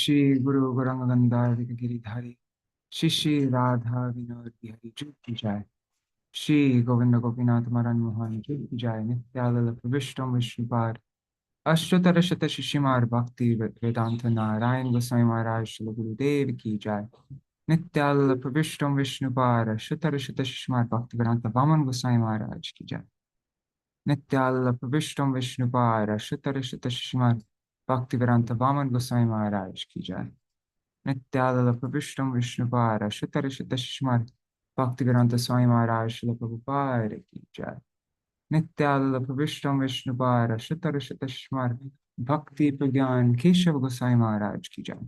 श्री गुरु गौरांग गंधार गिरिधारी श्री श्री राधा विनोद बिहारी जुट की जाय। श्री गोविंद गोपीनाथ मरण मोहन जुट की जाय। नित्यानंद प्रविष्टम विष्णुपाद अष्टोत्तर शत शिष्यमार भक्ति वेदांत नारायण गोसाई महाराज श्री गुरुदेव की जाय। नित्यानंद प्रविष्टम विष्णुपाद अष्टोत्तर शत शिष्यमार भक्ति वेदांत वामन गोसाई महाराज की जाय। नित्यानंद प्रविष्टम विष्णुपाद अष्टोत्तर शत शिष्यमार भक्ति वेदांत वामन गोसाई महाराज की जाय। नित्यानंद प्रविष्टम विष्णुपाद अष्टोत्तर शत शिष्यमार भक्ति वेदांत स्वामी महाराज श्री प्रभुपाद की जाय। नित्यानंद प्रविष्टम विष्णुपाद अष्टोत्तर शत शिष्यमार भक्ति प्रज्ञान केशव गोसाई महाराज की जाय।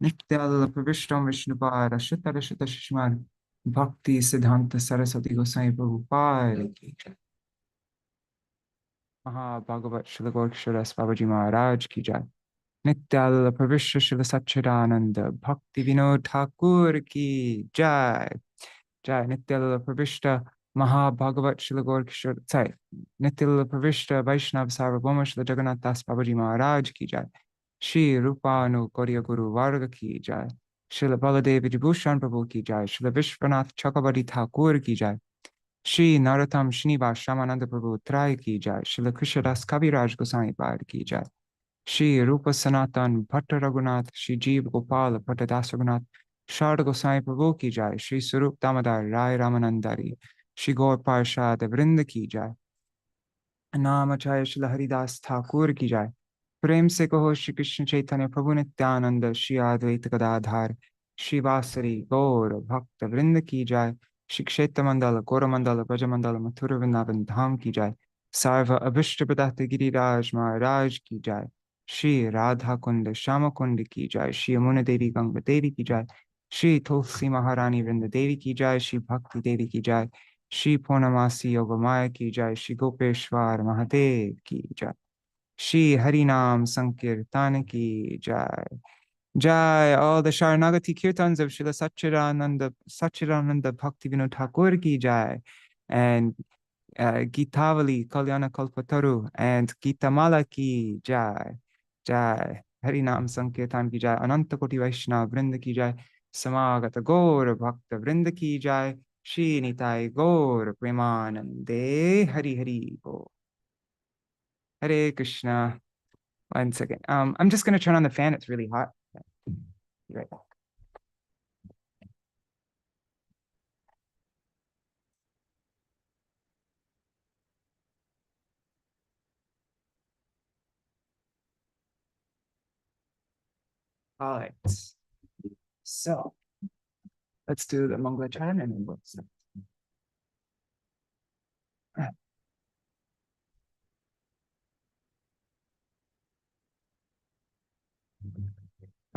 नित्यानंद प्रविष्टम विष्णुपाद अष्टोत्तर शत शिष्यमार भक्ति सिद्धांत सरस्वती गोसाई प्रभुपाद की जाय। महाभागवत श्री गौरकिशोर बाबाजी महाराज की जाय। नित्यानंद प्रविष्ट शिव सच्चिदानंद भक्ति विनोद ठाकुर की जय। जय नित्यानंद प्रविष्ट महाभागवत श्री गौरकिशोर नित्यानंद प्रविष्ट वैष्णव सार्वभौम श्री जगन्नाथ दास बाबाजी महाराज की जय। श्री रूपानुकौर्य गुरु वर्ग की जय। श्री बलदेव विभूषण प्रभु की जय। श्री विश्वनाथ चक्रवर्ती ठाकुर की जय। श्री नरोत्तम श्रीनिवास श्यामानंद प्रभु त्राय की जय। श्री कृष्णदास कविराज गोसाई पाद की जय। श्री रूप सनातन भट्ट रघुनाथ श्री जीव गोपाल भट्टदास रघुनाथ शारद गोसाई प्रभु की जय। श्री स्वरूप दामोदर राय रामानंदारी श्री गौर पार्षद वृंद की जय। नाम आचार्य श्री हरिदास ठाकुर की जय। प्रेम से कहो श्री कृष्ण चैतन्य प्रभु नित्यानंद श्री अद्वैत गदाधार श्री वासरी गौर भक्त वृंद की जय। श्री क्षेत्र मंडल गौरमंडल ब्रजमंडल मथुर वृंदावन धाम की जय। सर्व अभिष्ट प्रदात गिरिराज महाराज की जय। श्री राधा कुंड श्याम कुंड की जय। श्री यमुना देवी गंगा देवी की जय। श्री तुलसी महारानी वृंद देवी की जय। श्री भक्ति देवी की जय। श्री पूर्णमासी योगमाया की जय। श्री गोपेश्वर महादेव की जय। श्री हरिनाम संकीर्तन की जय। Jai, all the Śaraṇāgati kirtans of Srila Satchidananda Bhaktivinoda Thakur ki jai, and Gitavali Kalyana Kalpataru and Gitamala ki jai. Jai, Harinam Sankirtan ki jai, Ananta Koti Vaishnava Vrinda ki jai, Samagata Gaur Bhakta Vrinda ki jai, Shri Nitai Gaur Premanande Hari Hari Bo. Hare Krishna. One second. I'm just going to turn on the fan. It's really hot. Be right back. All right. So let's do the Mangala-charan and then we'll start.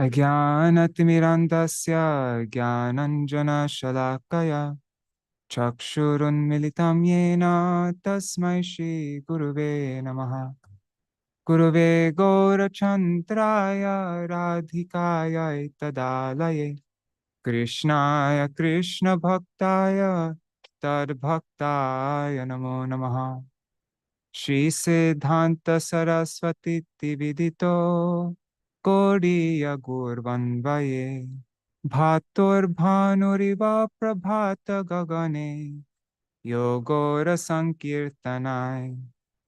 Ajnanaतिमिरान्धस्य ज्ञानाञ्जनशलाकया चक्षुरुन्मिलितं येन तस्मै श्रीगुरुवे नमः। गुरुवे गौरचन्द्राय राधिकाय तदालये कृष्णाय कृष्णभक्ताय तद्भक्ताय नमो नमः। श्रीसिद्धान्तसरस्वती विदितो गौड़ीय गौरवन्वये भातुर्भानुरिव प्रभात गगने योगोरसंकीर्तनाय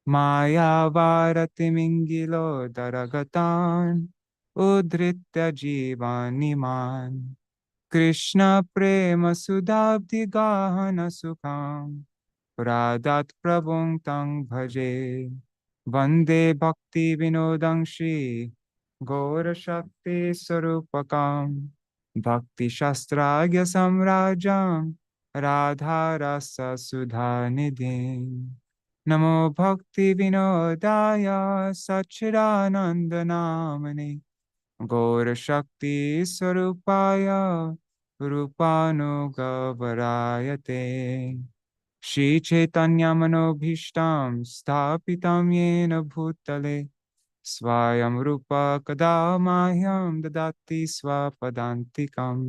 मायावारतिमिङ्गिलो दरगतान् उद्धृत्य जीवानिमान् कृष्ण प्रेम सुधाब्धिगाहन सुखाम् प्रादात् प्रभुं तं भजे वन्दे भक्ति विनोदं श्री गौरशक्ति स्वरूपकं भक्तिशास्त्राज्ञ सम्राजं राधारस सुधानिधिं नमो भक्ति विनोदाय सच्चिदानंद नामने गौरशक्ति स्वरूपाय रूपानुगवरायते श्री चैतन्य मनोभीष्टं स्थापितं येन भूतले स्वयं रूप कदा मह्यं ददाति स्वपदान्तिकम्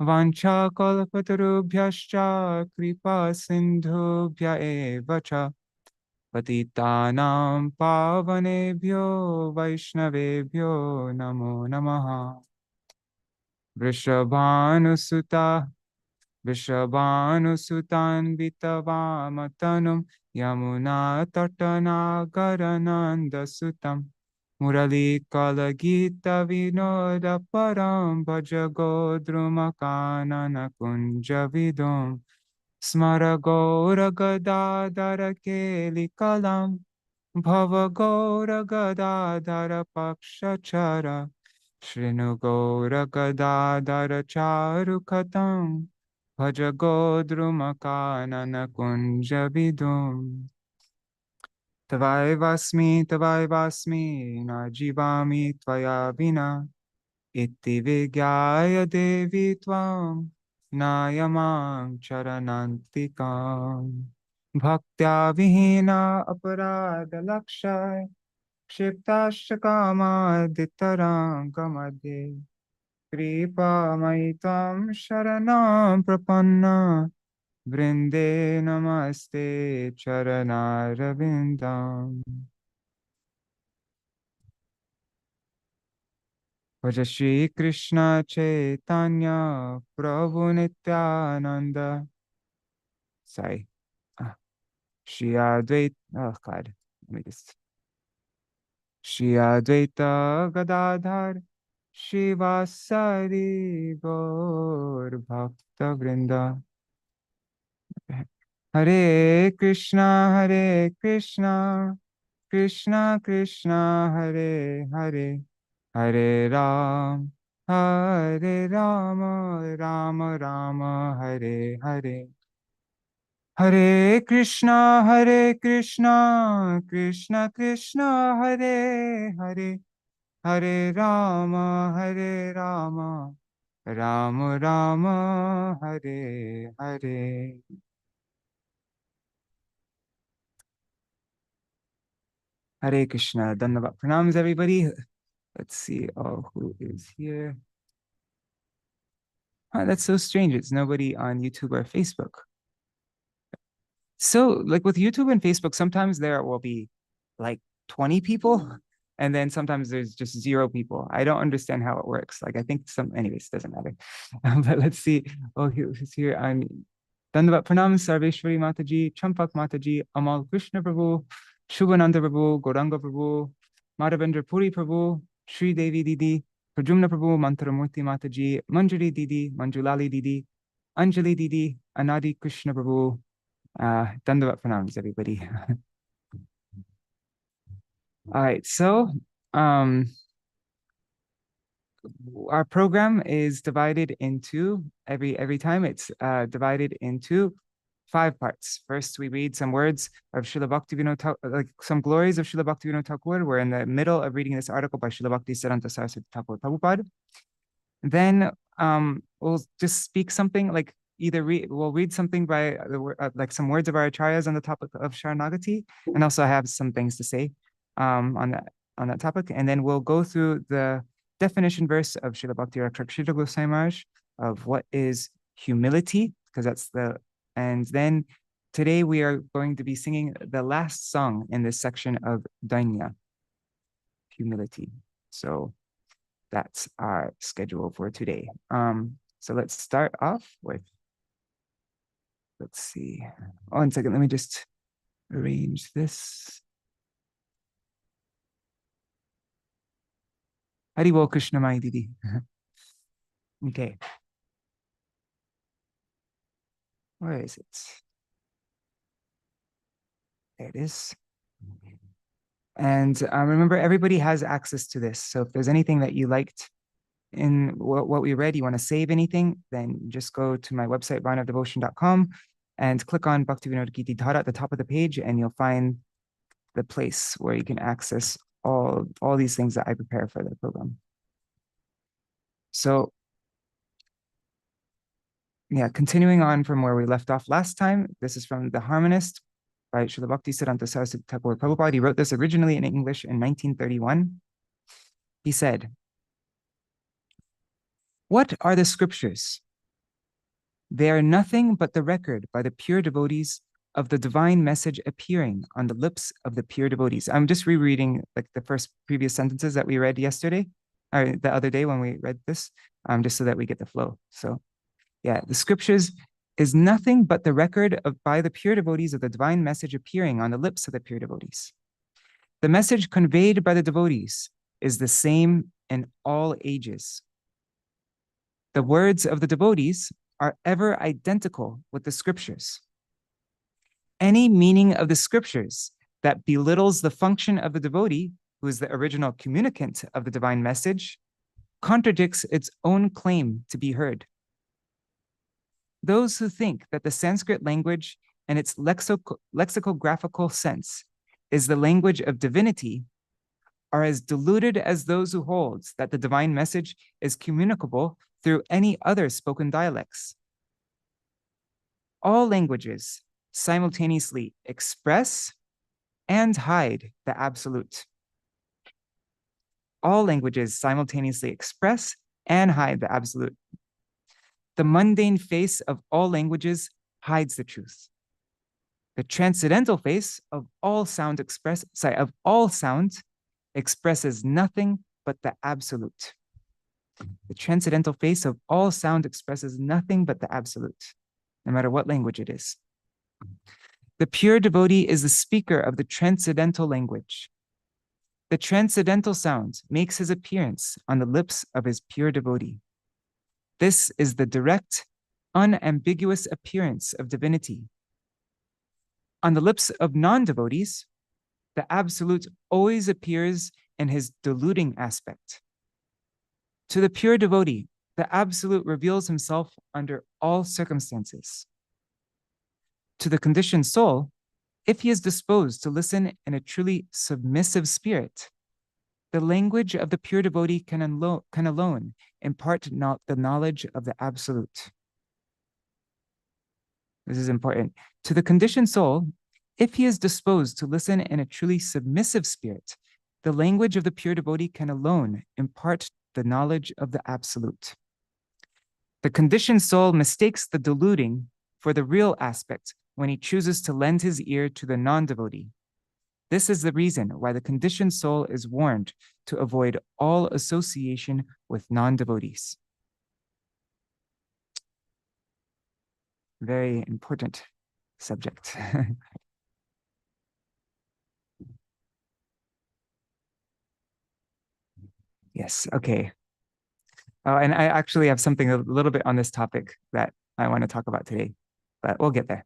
वाञ्छाकल्पतरुभ्यश्च कृपा सिन्धुभ्य एव च Patitanam pavanebhyo vaishnavebhyo namo namaha. Vrishabhanusuta Vrishabhanusutan vitavamatanum Yamuna tatanagarananda sutam Murali kalagita vinoda param Bhajagodrumakanana kunjavidum Smara gadadara keli kalam Bhava gadadara pakshachara Shrinu gadadara charukatam Bhaja godrumakanana kunjavidum Tavaivasmi najivami tvaya vina Iti vigyaya devi tvam Nayamam charanantikam Bhaktya vihina aparada lakshay Kshiptascha kama ditarangamadhe Kripa maitam sharanam prapanna Vrinde namaste charanarvindam Bhaja Shri Krishna Chaitanya Prabhu Nityananda Sorry. Shri Advaita, oh God, let me just. Shri Advaita Gadadhar Shivasari Gaur Bhakta Vrinda Hare Krishna Krishna Krishna Hare Hare Hare Rama Rama Rama Hare Hare Hare Krishna Krishna Krishna Hare Hare Hare Rama Rama Rama Hare Hare Hare Krishna. Dandavat pranams, everybody. Let's see who is here. Oh, that's so strange. It's nobody on YouTube or Facebook. So, like with YouTube and Facebook, sometimes there will be like 20 people, and then sometimes there's just 0 people. I don't understand how it works. Like, I think anyways, doesn't matter. But let's see. Oh, who's here on Dandavat Pranam, Sarveshwari Mataji, Champak Mataji, Amal Krishna Prabhu, Shubhananda Prabhu, Gauranga Prabhu, Madhavendra Puri Prabhu, Sri Devi Didi, Prajumna Prabhu, Mantaramurti Mataji, Manjari Didi, Manjulali Didi, Anjali Didi, Anadi Krishna Prabhu. Dandavat pranams, everybody. All right, so our program is divided into every time it's divided into 5 parts. First, we read some words of Srila Bhaktivinoda, like some glories of Srila Bhaktivinoda Thakur. We're in the middle of reading this article by Srila Bhaktisiddhanta Saraswati Thakur Prabhupada. Then we'll just speak something like we'll read something by like some words of our acharyas on the topic of Śaraṇāgati, and also I have some things to say on that topic, and then we'll go through the definition verse of Srila Bhakti Rakshakshita Goswami Maharaj of what is humility, because and then today we are going to be singing the last song in this section of Dainya, humility. So that's our schedule for today. So let's start off with, let's see. 1 second, let me just arrange this. Haribol Krishna Mai Didi. Okay. Where is it? There it is. And remember, everybody has access to this. So if there's anything that you liked in what we read, you want to save anything, then just go to my website, bhavanavdevotion.com, and click on Bhaktivinoda-gīti-dhārā at the top of the page, and you'll find the place where you can access all these things that I prepare for the program. So yeah, continuing on from where we left off last time, this is from The Harmonist by Srila Bhaktisiddhanta Saraswati Thakur Prabhupada. He wrote this originally in English in 1931. He said, "What are the scriptures? They are nothing but the record by the pure devotees of the divine message appearing on the lips of the pure devotees. I'm just rereading like the previous sentences that we read yesterday, or the other day when we read this, just so that we get the flow. So yeah, the scriptures is nothing but the record by the pure devotees of the divine message appearing on the lips of the pure devotees. The message conveyed by the devotees is the same in all ages. The words of the devotees are ever identical with the scriptures. Any meaning of the scriptures that belittles the function of the devotee, who is the original communicant of the divine message, contradicts its own claim to be heard. Those who think that the Sanskrit language and its lexicographical sense is the language of divinity are as deluded as those who hold that the divine message is communicable through any other spoken dialects. All languages simultaneously express and hide the absolute. All languages simultaneously express and hide the absolute. The mundane face of all languages hides the truth. The transcendental face of all sound expresses nothing but the absolute. The transcendental face of all sound expresses nothing but the absolute, no matter what language it is. The pure devotee is the speaker of the transcendental language. The transcendental sound makes his appearance on the lips of his pure devotee. This is the direct, unambiguous appearance of divinity. On the lips of non-devotees, the absolute always appears in his deluding aspect. To the pure devotee, the absolute reveals himself under all circumstances. To the conditioned soul, if he is disposed to listen in a truly submissive spirit, the language of the pure devotee can alone impart the knowledge of the absolute. This is important. To the conditioned soul, if he is disposed to listen in a truly submissive spirit, the language of the pure devotee can alone impart the knowledge of the absolute. The conditioned soul mistakes the deluding for the real aspect when he chooses to lend his ear to the non-devotee. This is the reason why the conditioned soul is warned to avoid all association with non-devotees. Very important subject. Yes, okay. Oh, and I actually have something a little bit on this topic that I want to talk about today, but we'll get there.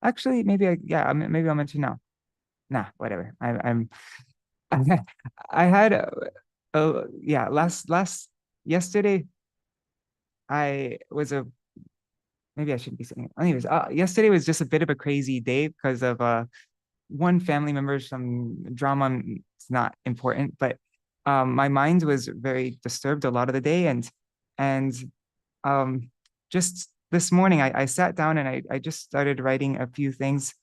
Actually, maybe I'll mention now. Nah, whatever. I had yesterday maybe I shouldn't be saying it. Anyways, yesterday was just a bit of a crazy day because of one family member, some drama. It's not important, but my mind was very disturbed a lot of the day, and just this morning I sat down and I just started writing a few things,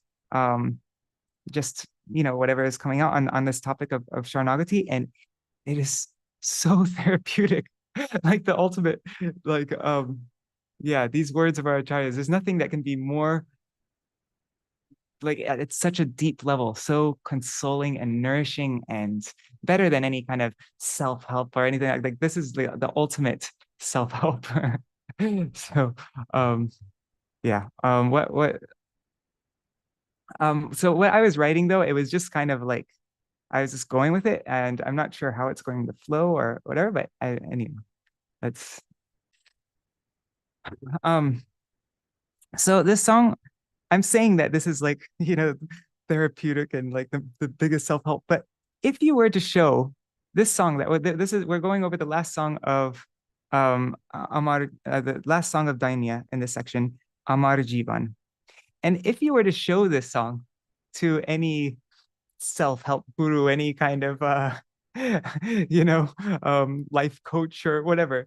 just whatever is coming out on this topic of Śaraṇāgati, and it is so therapeutic, like the ultimate, like these words of our acharyas. There's nothing that can be more, like, it's such a deep level, so consoling and nourishing and better than any kind of self-help or anything. Like this is the ultimate self-help. So so what I was writing, though, it was just kind of like I was just going with it, and I'm not sure how it's going to flow or whatever, but anyway, that's so this song, I'm saying that this is like, therapeutic and like the biggest self-help. But if you were to show this song, we're going over the last song of the last song of Dainya in this section, Āmāra Jīvana. And if you were to show this song to any self-help guru, any kind of life coach or whatever,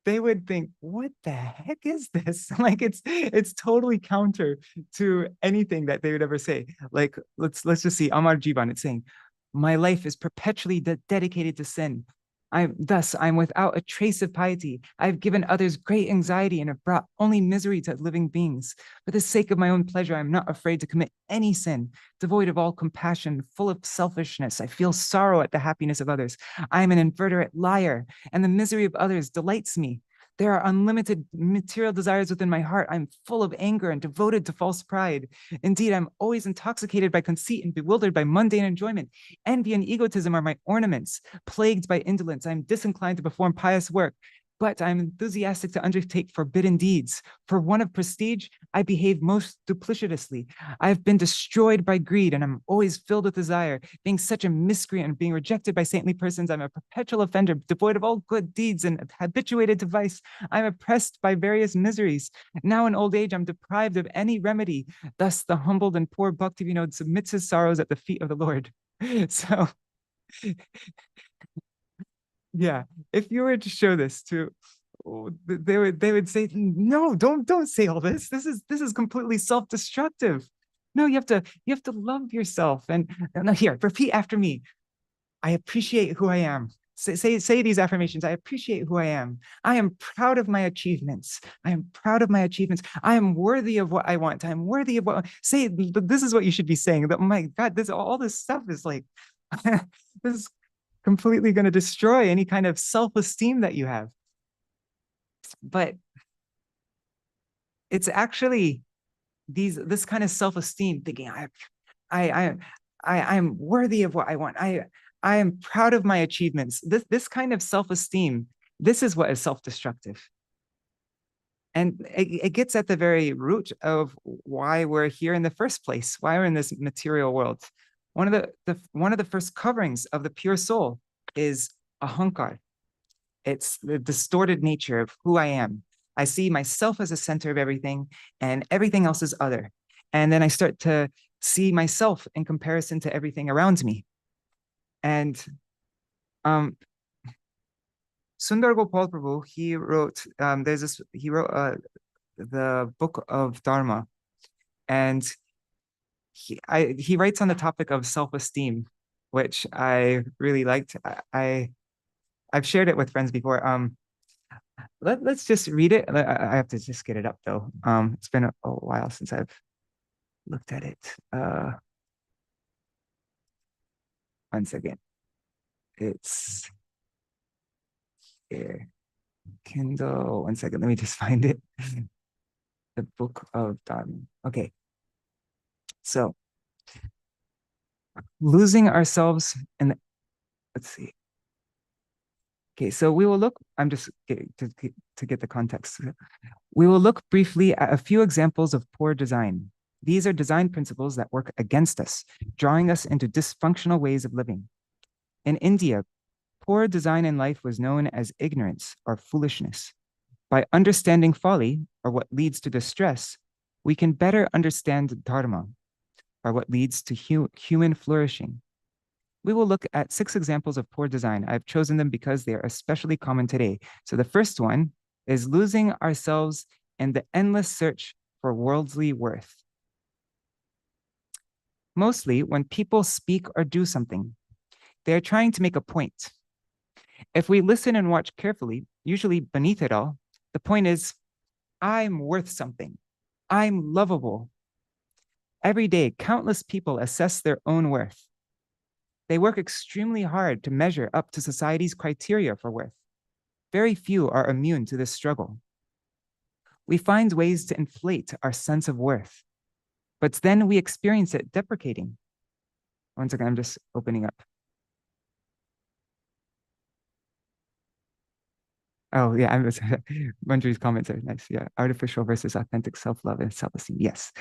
they would think, what the heck is this? Like it's totally counter to anything that they would ever say. Like let's just see Āmāra Jīvana. It's saying, my life is perpetually dedicated to sin. I'm without a trace of piety. I've given others great anxiety and have brought only misery to living beings. For the sake of my own pleasure, I'm not afraid to commit any sin, devoid of all compassion, full of selfishness. I feel sorrow at the happiness of others. I am an inveterate liar, and the misery of others delights me. There are unlimited material desires within my heart. I'm full of anger and devoted to false pride. Indeed, I'm always intoxicated by conceit and bewildered by mundane enjoyment. Envy and egotism are my ornaments. Plagued by indolence, I'm disinclined to perform pious work, but I'm enthusiastic to undertake forbidden deeds. For one of prestige, I behave most duplicitously. I've been destroyed by greed, and I'm always filled with desire. Being such a miscreant and being rejected by saintly persons, I'm a perpetual offender, devoid of all good deeds and habituated to vice. I'm oppressed by various miseries. Now in old age, I'm deprived of any remedy. Thus, the humbled and poor Bhaktivinoda submits his sorrows at the feet of the Lord. So, yeah, if you were to show this to, they would say, no, don't say all this. This is completely self-destructive. No, you have to love yourself. And no, here, repeat after me. I appreciate who I am. Say these affirmations. I appreciate who I am. I am proud of my achievements. I am proud of my achievements. I am worthy of what I want. I am worthy of what. Say this is what you should be saying. That, oh my God, all this stuff is like this is completely going to destroy any kind of self-esteem that you have. But it's actually this kind of self-esteem thinking I'm worthy of what I want. I am proud of my achievements. This kind of self-esteem, this is what is self-destructive. And it gets at the very root of why we're here in the first place, why we're in this material world. One of the first coverings of the pure soul is ahankar. It's the distorted nature of who I am. I see myself as a center of everything, and everything else is other. And then I start to see myself in comparison to everything around me. And Sundar Gopal Prabhu, he wrote the book of Dharma, and he writes on the topic of self-esteem, which I really liked. I've shared it with friends before. Let's just read it. I have to just get it up though. It's been a while since I've looked at it. Once again, it's here. Kindle. One second, let me just find it. The book of Dharma. Okay. So, losing ourselves in the, let's see. Okay, so we will look, I'm just to get the context. We will look briefly at a few examples of poor design. These are design principles that work against us, drawing us into dysfunctional ways of living. In India, poor design in life was known as ignorance or foolishness. By understanding folly, or what leads to distress, we can better understand dharma, or what leads to human flourishing. We will look at 6 examples of poor design. I've chosen them because they are especially common today. So the first one is losing ourselves in the endless search for worldly worth. Mostly, when people speak or do something, they are trying to make a point. If we listen and watch carefully, usually beneath it all, the point is, I'm worth something. I'm lovable. Every day, countless people assess their own worth. They work extremely hard to measure up to society's criteria for worth. Very few are immune to this struggle. We find ways to inflate our sense of worth, but then we experience it deprecating. One second, I'm just opening up. Oh, yeah, I was Manju's comments are nice. Yeah, artificial versus authentic self-love and self-esteem. Yes.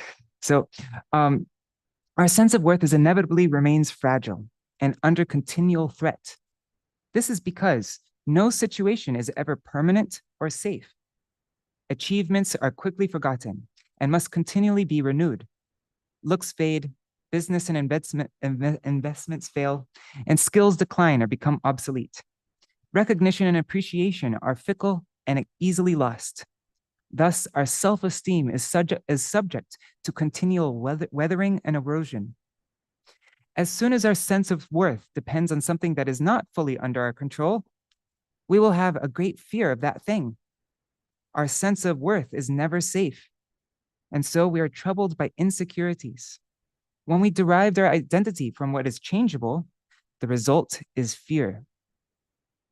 So our sense of worth is inevitably remains fragile and under continual threat. This is because no situation is ever permanent or safe. Achievements are quickly forgotten and must continually be renewed. Looks fade, business and investments fail, and skills decline or become obsolete. Recognition and appreciation are fickle and easily lost. Thus, our self-esteem is subject to continual weathering and erosion. As soon as our sense of worth depends on something that is not fully under our control, we will have a great fear of that thing. Our sense of worth is never safe. And so we are troubled by insecurities. When we derive our identity from what is changeable, the result is fear.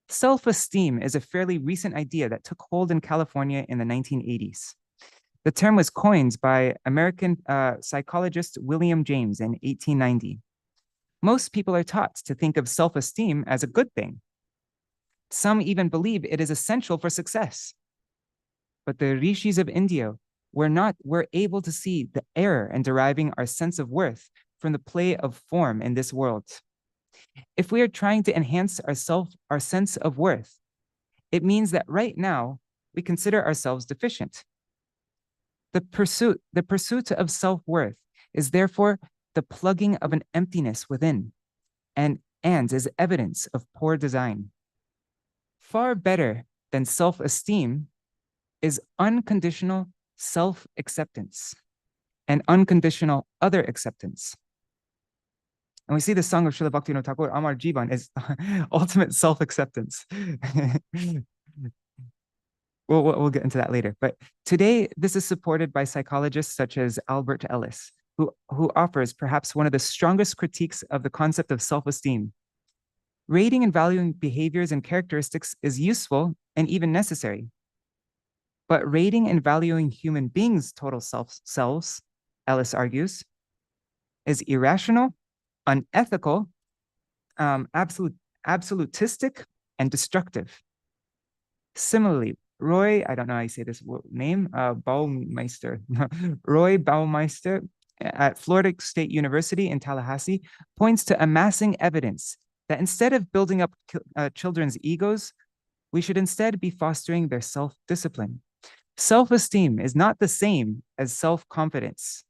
Self-esteem is a fairly recent idea that took hold in California in the 1980s. The term was coined by American psychologist William James in 1890. Most people are taught to think of self-esteem as a good thing. Some even believe it is essential for success. But the rishis of India were able to see the error in deriving our sense of worth from the play of form in this world. If we are trying to enhance our sense of worth, it means that right now we consider ourselves deficient. The pursuit of self-worth is therefore the plugging of an emptiness within and is evidence of poor design. Far better than self-esteem is unconditional self-acceptance and unconditional other acceptance. And we see the song of Srila Bhaktivinoda Thakur, Āmāra Jīvana, is ultimate self-acceptance. We'll get into that later. But today, this is supported by psychologists such as Albert Ellis, who offers perhaps one of the strongest critiques of the concept of self-esteem. Rating and valuing behaviors and characteristics is useful and even necessary. But rating and valuing human beings' total selves, Ellis argues, is irrational, unethical, absolutistic, and destructive. Similarly, Roy, I don't know how you say this name, Baumeister, Roy Baumeister at Florida State University in Tallahassee points to amassing evidence that instead of building up children's egos, we should instead be fostering their self-discipline. Self-esteem is not the same as self-confidence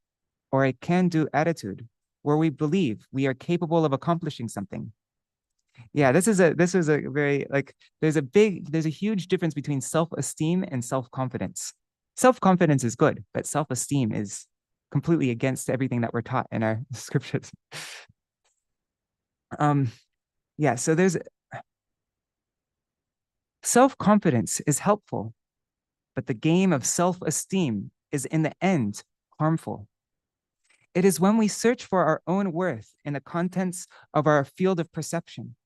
or a can-do attitude where we believe we are capable of accomplishing something. Yeah, this is a very, like, there's a huge difference between self-esteem and self-confidence. Self-confidence is good, but self-esteem is completely against everything that we're taught in our scriptures. Yeah, so there's self-confidence is helpful, but the game of self-esteem is in the end harmful. It is when we search for our own worth in the contents of our field of perception.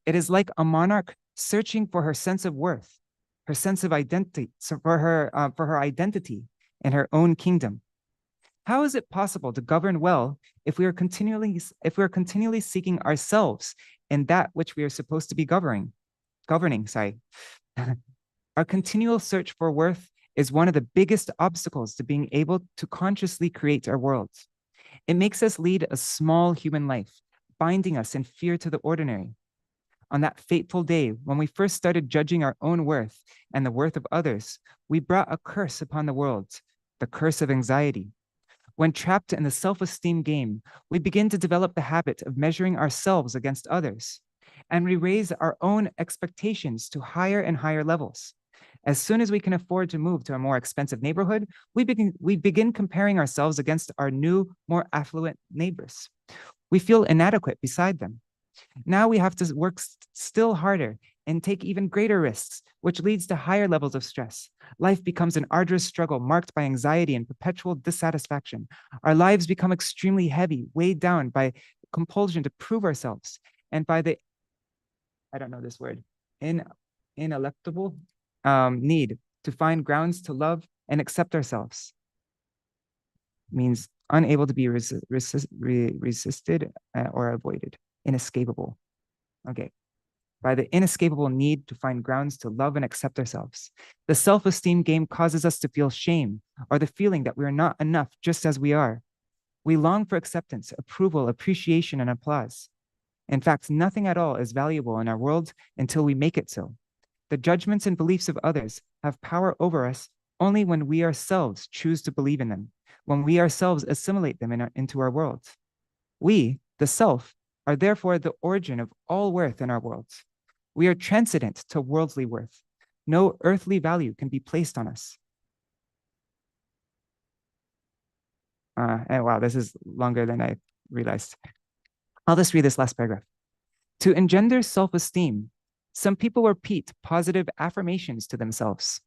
It is like a monarch searching for her sense of worth, her sense of identity, for her identity in her own kingdom. How is it possible to govern well if we are continually seeking ourselves in that which we are supposed to be governing? Our continual search for worth is one of the biggest obstacles to being able to consciously create our world. It makes us lead a small human life, binding us in fear to the ordinary. On that fateful day, when we first started judging our own worth and the worth of others, we brought a curse upon the world, the curse of anxiety. When trapped in the self-esteem game, we begin to develop the habit of measuring ourselves against others, and we raise our own expectations to higher and higher levels. As soon as we can afford to move to a more expensive neighborhood, we begin comparing ourselves against our new, more affluent neighbors. We feel inadequate beside them. Now we have to work still harder and take even greater risks, which leads to higher levels of stress. Life becomes an arduous struggle marked by anxiety and perpetual dissatisfaction. Our lives become extremely heavy, weighed down by compulsion to prove ourselves and by the, I don't know this word, ineluctable need to find grounds to love and accept ourselves. Means unable to be resisted or avoided. Inescapable. Okay. By the inescapable need to find grounds to love and accept ourselves. The self-esteem game causes us to feel shame or the feeling that we are not enough just as we are. We long for acceptance, approval, appreciation, and applause. In fact, nothing at all is valuable in our world until we make it so. The judgments and beliefs of others have power over us only when we ourselves choose to believe in them, when we ourselves assimilate them into our world. We, the self, are therefore the origin of all worth in our world. We are transcendent to worldly worth. No earthly value can be placed on us. And wow, this is longer than I realized. I'll just read this last paragraph. To engender self-esteem, Some people repeat positive affirmations to themselves.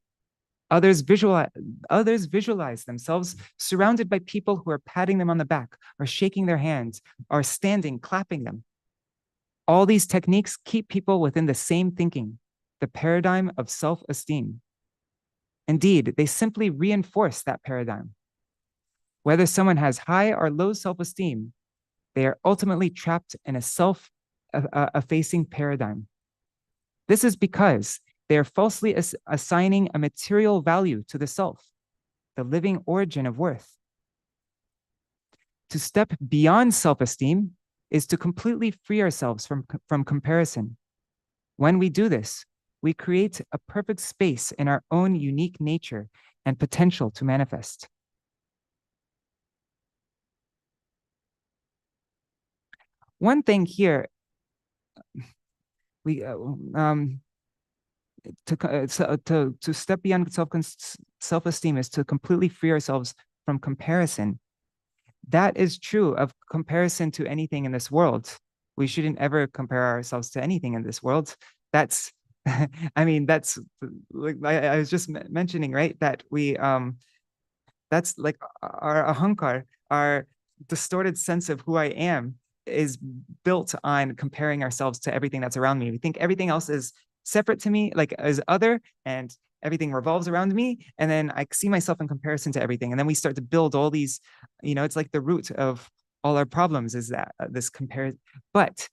Others visualize themselves surrounded by people who are patting them on the back or shaking their hands or standing, clapping them. All these techniques keep people within the same thinking, the paradigm of self-esteem. Indeed, they simply reinforce that paradigm. Whether someone has high or low self-esteem, they are ultimately trapped in a self-effacing paradigm. This is because they are falsely assigning a material value to the self, the living origin of worth. To step beyond self-esteem is to completely free ourselves from comparison. When we do this, we create a perfect space in our own unique nature and potential to manifest. One thing here, to step beyond self-esteem is to completely free ourselves from comparison. That is true of comparison to anything in this world. We shouldn't ever compare ourselves to anything in this world. That's, I mean, that's like I was just mentioning, right? That that's like our ahankar, our distorted sense of who I am is built on comparing ourselves to everything that's around me. We think everything else is separate to me, like as other, and everything revolves around me. And then I see myself in comparison to everything. And then we start to build all these, it's like the root of all our problems is that this comparison. But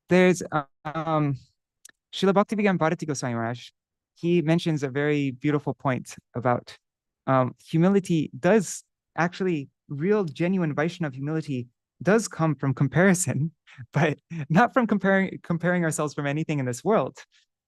there's Srila Bhaktivinoda-Gīti-Dhārā Goswami Maharaj. He mentions a very beautiful point about humility does actually, real genuine Vaishnava humility does come from comparison, but not from comparing ourselves from anything in this world,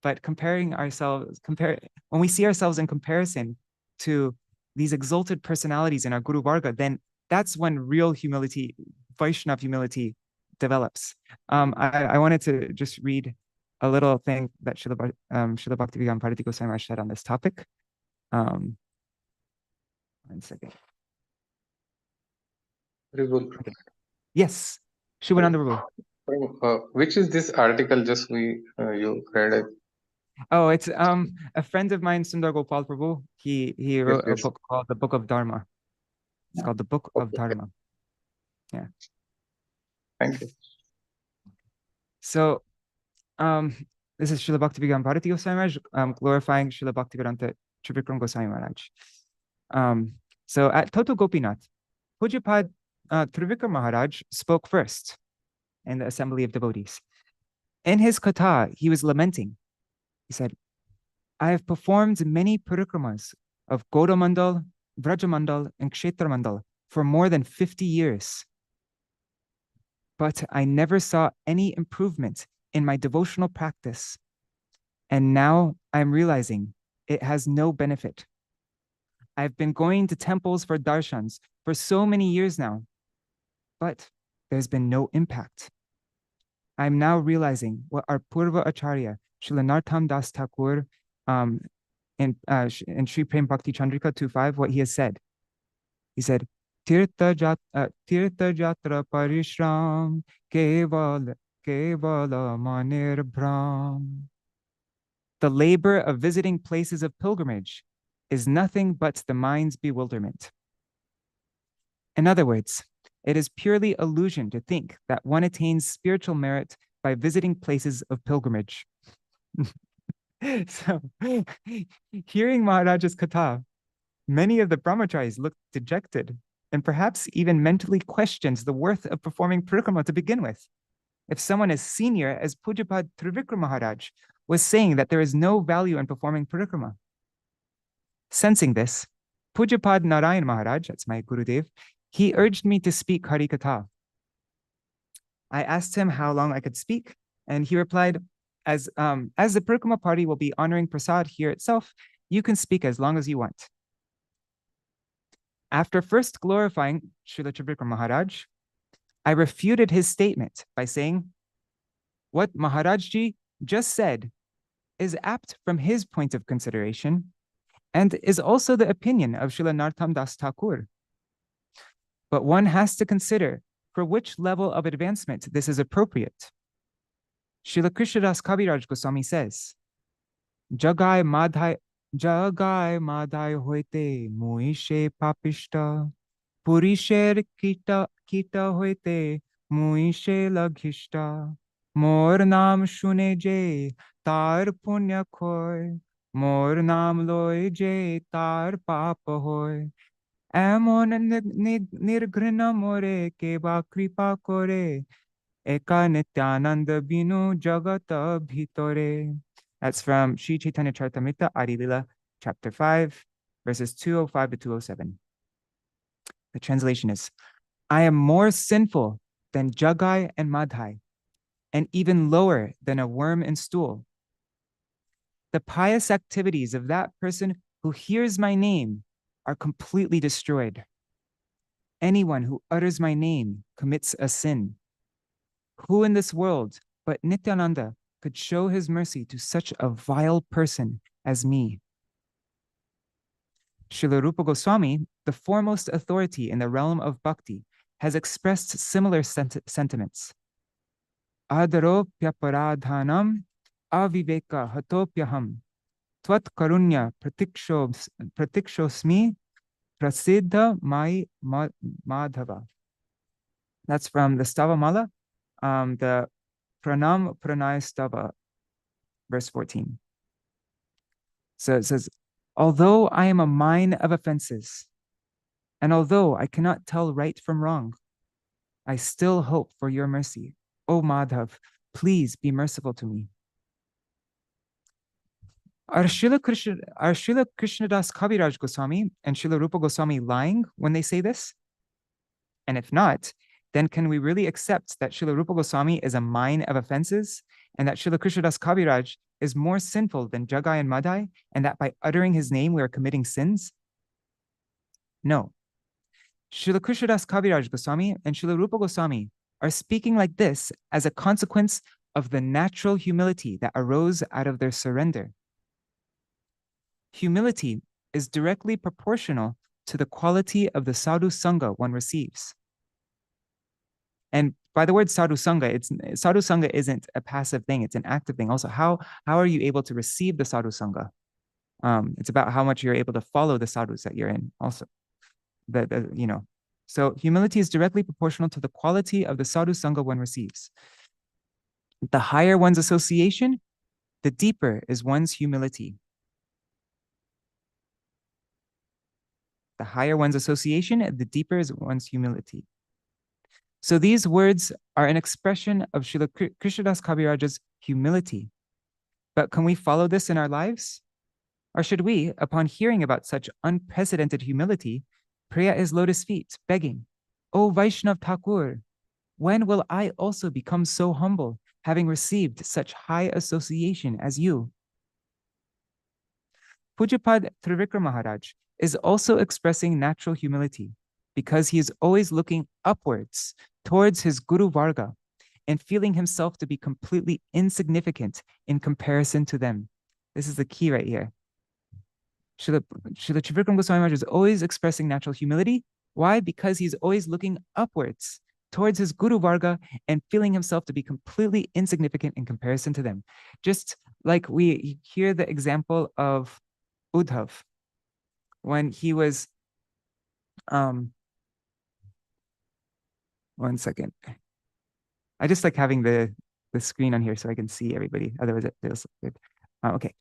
but when we see ourselves in comparison to these exalted personalities in our Guru Varga, then that's when real humility, Vaishnava humility, develops. I wanted to just read a little thing that Srila Bhaktivinoda-Gīti-Dhārā Goswami Maharaj said on this topic. 1 second. Okay. Yes, Shubhananda Prabhu. Which is this article just you read it? Oh, it's a friend of mine, Sundar Gopal Prabhu. He wrote a book called The Book of Dharma. It's called The Book of Dharma. Yeah. Thank you. So this is Srila Bhaktivinoda-Gīti-Dhārā Goswami Maharaj glorifying Srila Bhaktivedanta Trivikram Goswami Maharaj. So at Toto Gopinath, Pujapad Trivikram Maharaj spoke first in the assembly of devotees. In his katha, he was lamenting. He said, I have performed many parikramas of Gaudamandal, Vrajamandal, and Kshetramandal for more than 50 years. But I never saw any improvement in my devotional practice. And now I'm realizing it has no benefit. I've been going to temples for darshans for so many years now, but there's been no impact. I'm now realizing what our Purva Acharya, Srila Narottam Das Thakur, in Sri Prem Bhakti Chandrika 2.5, what he has said. He said, Tirtha Jatra Parishram Kevala Manir Brahm. The labor of visiting places of pilgrimage is nothing but the mind's bewilderment. In other words, it is purely illusion to think that one attains spiritual merit by visiting places of pilgrimage. So, hearing Maharaj's katha, many of the brahmacharis looked dejected and perhaps even mentally questioned the worth of performing parikrama to begin with. If someone as senior as Pujapad Trivikram Maharaj was saying that there is no value in performing parikrama. Sensing this, Pujapad Narayan Maharaj, that's my Gurudev, he urged me to speak Hari Katha. I asked him how long I could speak, and he replied, as the parikrama party will be honoring prasad here itself, you can speak as long as you want. After first glorifying Srila Trivikram Maharaj, I refuted his statement by saying, what Maharajji just said is apt from his point of consideration and is also the opinion of Srila Narottam Das Thakur. But one has to consider for which level of advancement this is appropriate. Srila Krishnadas Kaviraj Goswami says, Jagai madhai hoite muishe papishta, purisher kita hoite muishe laghishta, mor naam shune je tar punya khoy, mor naam loy je tar pap hoy, emon nirgrina more ke ba kripa kore, eka nityananda binu jagata bhitore. That's from Sri Chaitanya Charitamrita Adi-lila, chapter 5, verses 205 to 207. The translation is, I am more sinful than Jagai and Madhai, and even lower than a worm in stool. The pious activities of that person who hears my name are completely destroyed. Anyone who utters my name commits a sin. Who in this world but Nityananda could show his mercy to such a vile person as me? Srila Rupa Goswami, the foremost authority in the realm of bhakti, has expressed similar sentiments. Adaropyaparadhanam aviveka hatopyaham tvat karunya pratikshosmi prasiddha mai madhava. That's from the Stavamala, the Pranam Pranay Stava, verse 14. So it says, although I am a mine of offenses, and although I cannot tell right from wrong, I still hope for your mercy. O Madhav, please be merciful to me. Are Srila Krishnadas Kaviraj Goswami and Srila Rupa Goswami lying when they say this? And if not, then can we really accept that Srila Rupa Goswami is a mine of offenses and that Srila Krishnadas Kaviraj is more sinful than Jagai and Madhai, and that by uttering his name we are committing sins? No. Srila Krishnadas Kaviraj Goswami and Srila Rupa Goswami are speaking like this as a consequence of the natural humility that arose out of their surrender. Humility is directly proportional to the quality of the sadhu sangha one receives. And by the word sadhu sangha isn't a passive thing, it's an active thing. Also, how are you able to receive the sadhu sangha? It's about how much you're able to follow the sadhus that you're in also. So humility is directly proportional to the quality of the sadhu sangha one receives. The higher one's association, the deeper is one's humility. The higher one's association, the deeper is one's humility. So these words are an expression of Srila Krishnadas Kaviraj's humility. But can we follow this in our lives? Or should we, upon hearing about such unprecedented humility, pray at his lotus feet, begging, O Vaishnav Thakur, when will I also become so humble, having received such high association as you? Pujapad Trivikram Maharaj is also expressing natural humility because he is always looking upwards towards his Guru Varga and feeling himself to be completely insignificant in comparison to them. This is the key right here. Srila Trivikram Goswami Maharaj is always expressing natural humility. Why? Because he's always looking upwards towards his Guru Varga and feeling himself to be completely insignificant in comparison to them. Just like we hear the example of Uddhav when he was, one second. I just like having the screen on here so I can see everybody. Otherwise it feels good. Okay.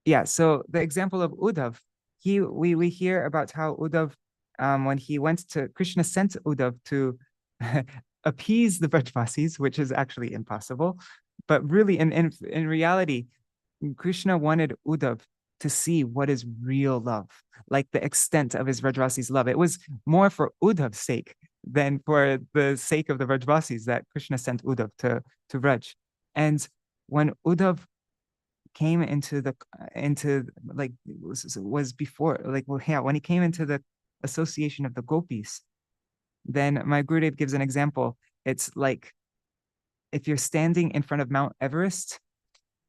Yeah, so the example of Uddhav, we hear about how Uddhav, when he went to, Krishna sent Uddhav to appease the Vrajvasis, which is actually impossible. But really, in reality, Krishna wanted Uddhav to see what is real love, like the extent of his Vrajvasis' love. It was more for Uddhav's sake than for the sake of the Vrajvasis that Krishna sent Uddhav to Vraj. And when Uddhav came when he came into the association of the gopis, then my Gurudev gives an example. It's like if you're standing in front of Mount Everest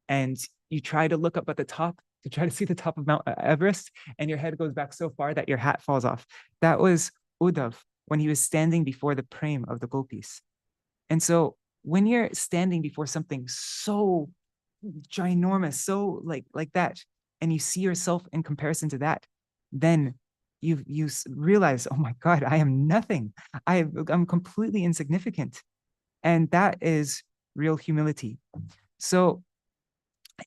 and you try to look up at the top to try to see the top of Mount Everest, and your head goes back so far that your hat falls off. That was Uddhav when he was standing before the prem of the gopis. And so when you're standing before something so ginormous, so like that, and you see yourself in comparison to that, then you realize, oh my God, I am nothing. I'm completely insignificant. And that is real humility. So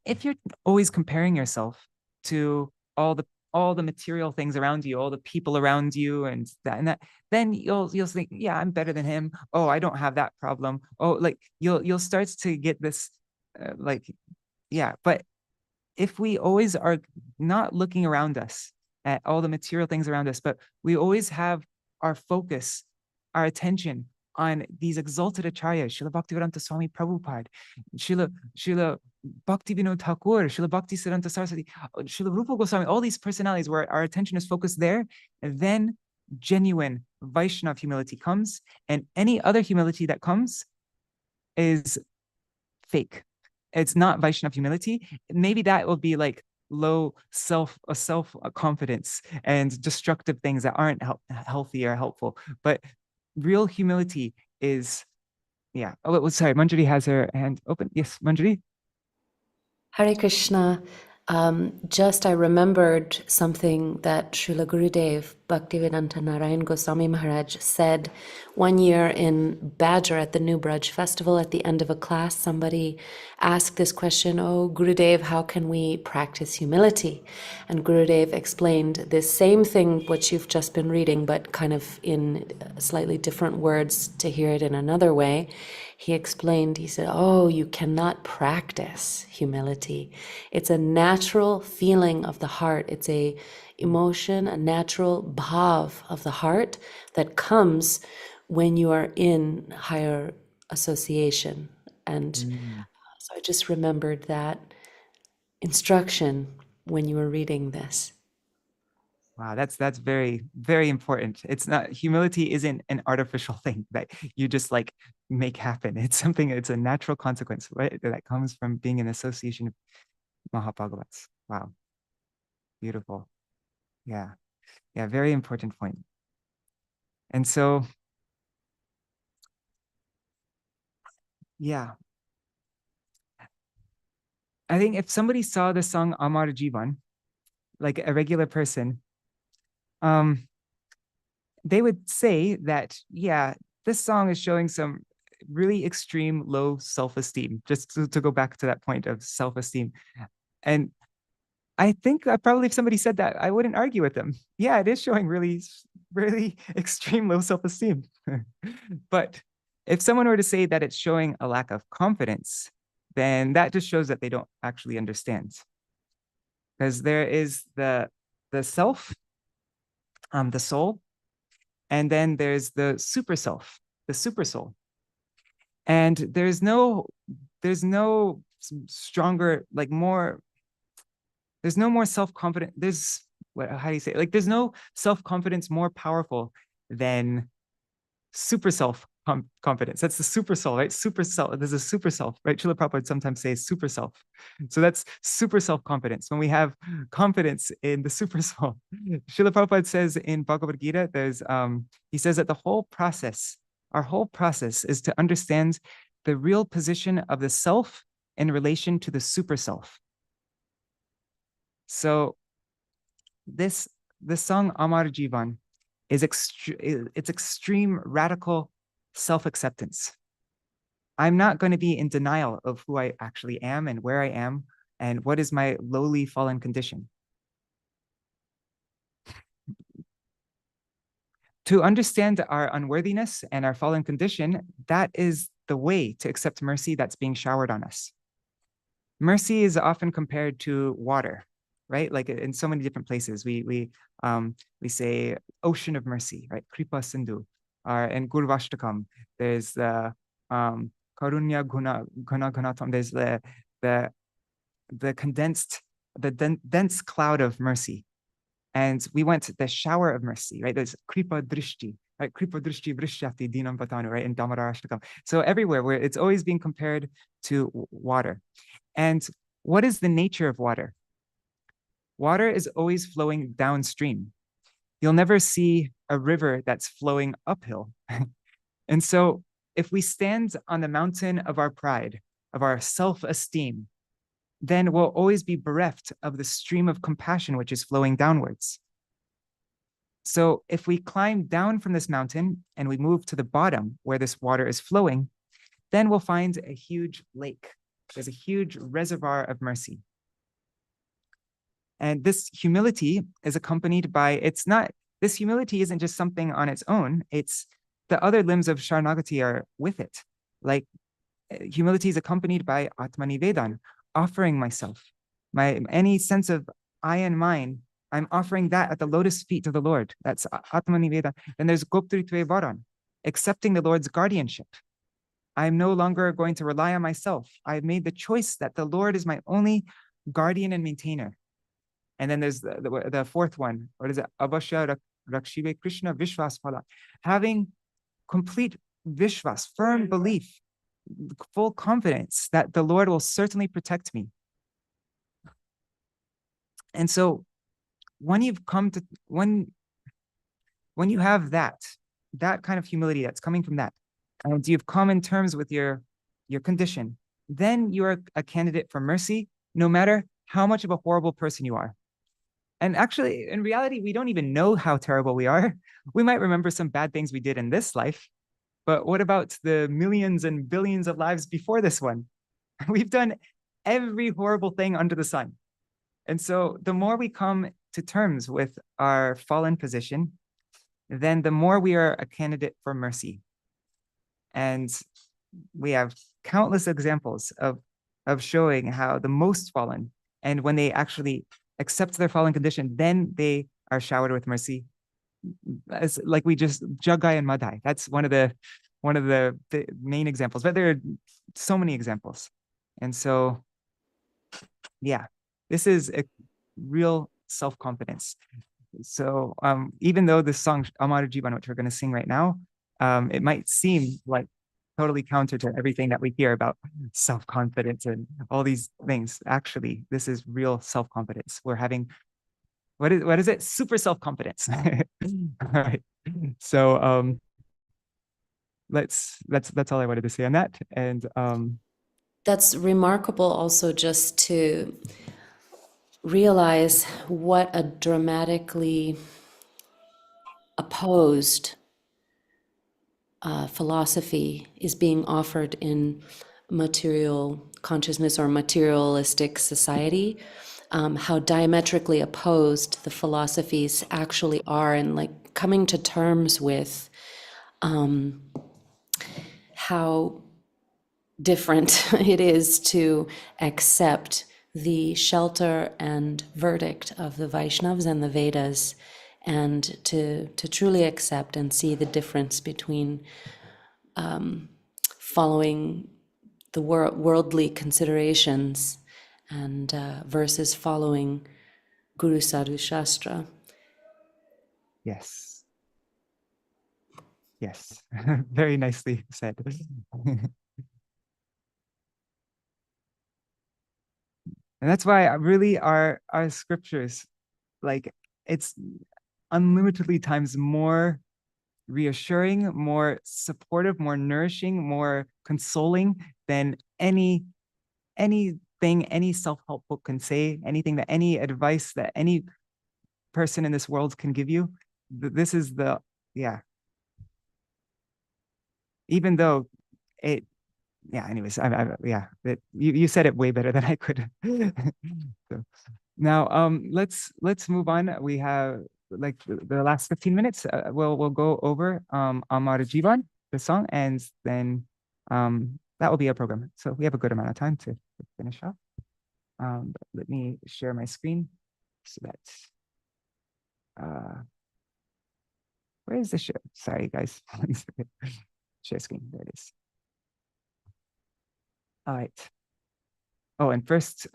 if you're always comparing yourself to all the material things around you, all the people around you, and that, then you'll think, yeah, I'm better than him. Oh, I don't have that problem. Oh, like you'll start to get this, yeah. But if we always are not looking around us at all the material things around us, but we always have our focus, our attention on these exalted acharyas, Srila Bhaktivedanta Swami Prabhupada, Srila Bhaktivinoda-Thakur, Srila Bhaktisiddhanta Saraswati, Srila Rupa Goswami, all these personalities where our attention is focused there, and then genuine Vaishnava humility comes, and any other humility that comes is fake. It's not Vaishnava humility. Maybe that will be like low self-confidence and destructive things that aren't healthy or helpful. But real humility is, yeah. Oh, sorry, Manjari has her hand open. Yes, Manjari. Hare Krishna. Just I remembered something that Srila Gurudev Bhaktivedanta Narayan Goswami Maharaj said one year in Badger at the New Braj Festival. At the end of a class, somebody asked this question, "Oh, Gurudev, how can we practice humility?" And Gurudev explained this same thing, what you've just been reading, but kind of in slightly different words to hear it in another way. He explained, he said, oh, you cannot practice humility. It's a natural feeling of the heart. It's a emotion, a natural bhav of the heart that comes when you are in higher association. And so I just remembered that instruction when you were reading this. Wow, that's very, very important. It's not, humility isn't an artificial thing that you just like make happen. It's something, it's a natural consequence, right? That comes from being in association of Mahabhagavats. Wow. Beautiful. Yeah. Yeah, very important point. And so, yeah. I think if somebody saw the song Āmāra Jīvana, like a regular person, they would say that, yeah, this song is showing some really extreme low self-esteem, just to go back to that point of self-esteem. And I think probably if somebody said that, I wouldn't argue with them. Yeah, it is showing really, really extreme low self-esteem. But if someone were to say that it's showing a lack of confidence, then that just shows that they don't actually understand. Because there is the self, the soul, and then there's the super self, the super soul. And there's no stronger, like more, there's no more self-confident, there's, how do you say it? Like there's no self-confidence more powerful than super self-confidence. That's the super soul, right? Super self, there's a super self, right? Srila Prabhupada sometimes says super self. So that's super self-confidence. When we have confidence in the super soul, Srila Prabhupada says in Bhagavad Gita, there's, he says that the whole process, our whole process is to understand the real position of the self in relation to the super self. So the song Āmāra Jīvana is it's extreme radical self-acceptance. I'm not going to be in denial of who I actually am and where I am and what is my lowly fallen condition. To understand our unworthiness and our fallen condition, that is the way to accept mercy that's being showered on us. Mercy is often compared to water, right? Like in so many different places, we say ocean of mercy, right? Kripa Sindhu. Or in Gurvashtakam, there's the Karunya Guna Gunatam. There's the condensed, the dense cloud of mercy. And we went to the shower of mercy, right? There's Kripa Drishti, right? Kripa Drishti Vrishyati Dinam Vatanu, right? In Damarashtakam. So everywhere where it's always being compared to water. And what is the nature of water? Water is always flowing downstream. You'll never see a river that's flowing uphill. And so if we stand on the mountain of our pride, of our self-esteem, then we'll always be bereft of the stream of compassion which is flowing downwards. So if we climb down from this mountain and we move to the bottom where this water is flowing, then we'll find a huge lake. There's a huge reservoir of mercy. And this humility is accompanied by, this humility isn't just something on its own, it's the other limbs of Śaraṇāgati are with it. Like humility is accompanied by Atmanivedan, offering myself, any sense of I and mine, I'm offering that at the lotus feet of the Lord. That's Atmanivedan. Then there's Goptritve Varan, accepting the Lord's guardianship. I'm no longer going to rely on myself. I've made the choice that the Lord is my only guardian and maintainer. And then there's the fourth one. What is it? Avashya Rakshive Krishna Vishwas Phala. Having complete Vishwas, firm belief, full confidence that the Lord will certainly protect me. And so when you've come to, when you have that kind of humility that's coming from that, and you've come in terms with your condition, then you are a candidate for mercy, no matter how much of a horrible person you are. And actually, in reality, we don't even know how terrible we are. We might remember some bad things we did in this life, but what about the millions and billions of lives before this one? We've done every horrible thing under the sun. And so the more we come to terms with our fallen position, then the more we are a candidate for mercy. And we have countless examples of showing how the most fallen, and when they actually accept their fallen condition, then they are showered with mercy. As like we just Jagai and Madhai. That's one of the main examples, but there are so many examples. And so, yeah, this is a real self-confidence. So even though this song Āmāra Jīvana, which we're going to sing right now, it might seem like totally counter to everything that we hear about self-confidence and all these things. Actually, this is real self-confidence. We're having, what is it? Super self-confidence. All right. So that's all I wanted to say on that. And that's remarkable also, just to realize what a dramatically opposed philosophy is being offered in material consciousness or materialistic society, how diametrically opposed the philosophies actually are, and like coming to terms with how different it is to accept the shelter and verdict of the Vaishnavas and the Vedas, and to truly accept and see the difference between following the worldly considerations and versus following Guru Sadhu Shastra. yes. Yes, very nicely said. And that's why really our scriptures, like, it's unlimitedly times more reassuring, more supportive, more nourishing, more consoling than anything any self-help book can say, anything that any advice that any person in this world can give you. This is the, yeah. Even though it, yeah, anyways, you said it way better than I could. So now, let's move on. We have like the last 15 minutes. We'll go over Āmāra Jīvana, the song, and then that will be our program. So we have a good amount of time to finish up. Let me share my screen so that where is the share? Sorry, guys. Share screen. There it is. All right. Oh, and first,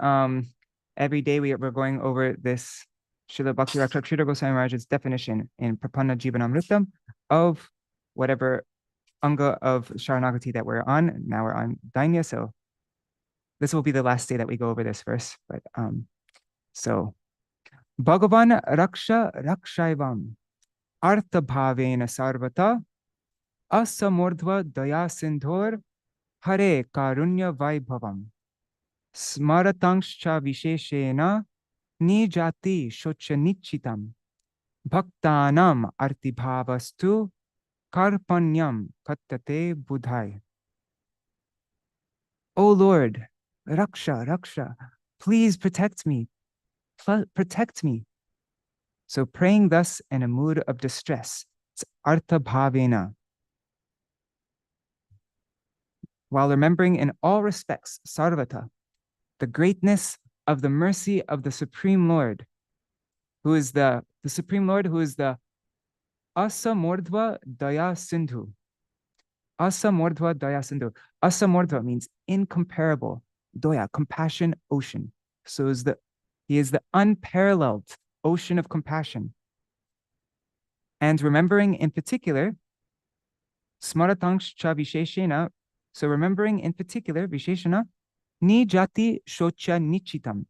every day we're going over this Srila Bhakti-Raksha Goswami Maharaj's definition in Prapanna Jivanamritam of whatever anga of Śaraṇāgati that we're on. Now we're on Dainya, so this will be the last day that we go over this verse. But so Bhagavan Raksha Rakshaivam Artha Bhavena Sarvata asamurdhva daya sindhor hare karunya vaibhavam smaratankscha visheshena nijati shochanichitam bhaktanam artibhavastu karpanyam kattate budhai. O Lord, Raksha, Raksha, please protect me, protect me. So praying thus in a mood of distress, it's artha bhavena. While remembering in all respects, sarvata, the greatness of the mercy of the Supreme Lord, who is the Supreme Lord, who is the asamurdhva daya sindhu. Asamurdhva daya sindhu. Asamurdhva means incomparable. Daya, compassion, ocean. So he is the unparalleled ocean of compassion. And remembering in particular, smaratankscha visheshena, so remembering in particular, visheshena, nijati shocha nichitam.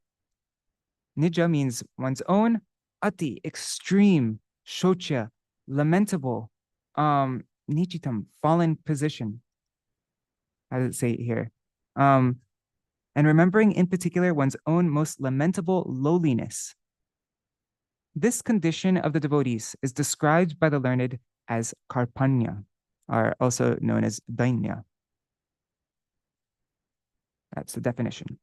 Nija means one's own, ati, extreme, shocha, lamentable, nichitam, fallen position. How does it say it here? And remembering in particular one's own most lamentable lowliness. This condition of the devotees is described by the learned as karpanya, or also known as dainya. That's the definition.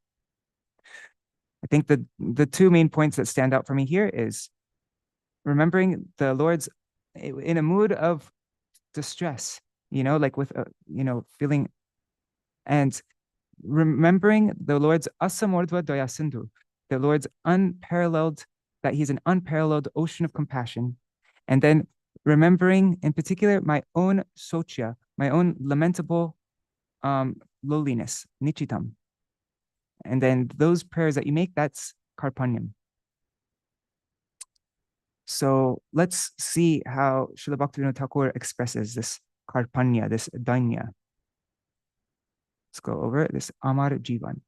I think the two main points that stand out for me here is remembering the Lord's in a mood of distress, like with, feeling, and remembering the Lord's asamurdhva daya sindhu, the Lord's unparalleled, that he's an unparalleled ocean of compassion. And then remembering in particular my own sochya, my own lamentable lowliness, nichitam. And then those prayers that you make, that's karpanyam. So let's see how Srila Bhaktivinoda Thakur expresses this karpanya, this dainya. Let's go over this Āmāra Jīvana.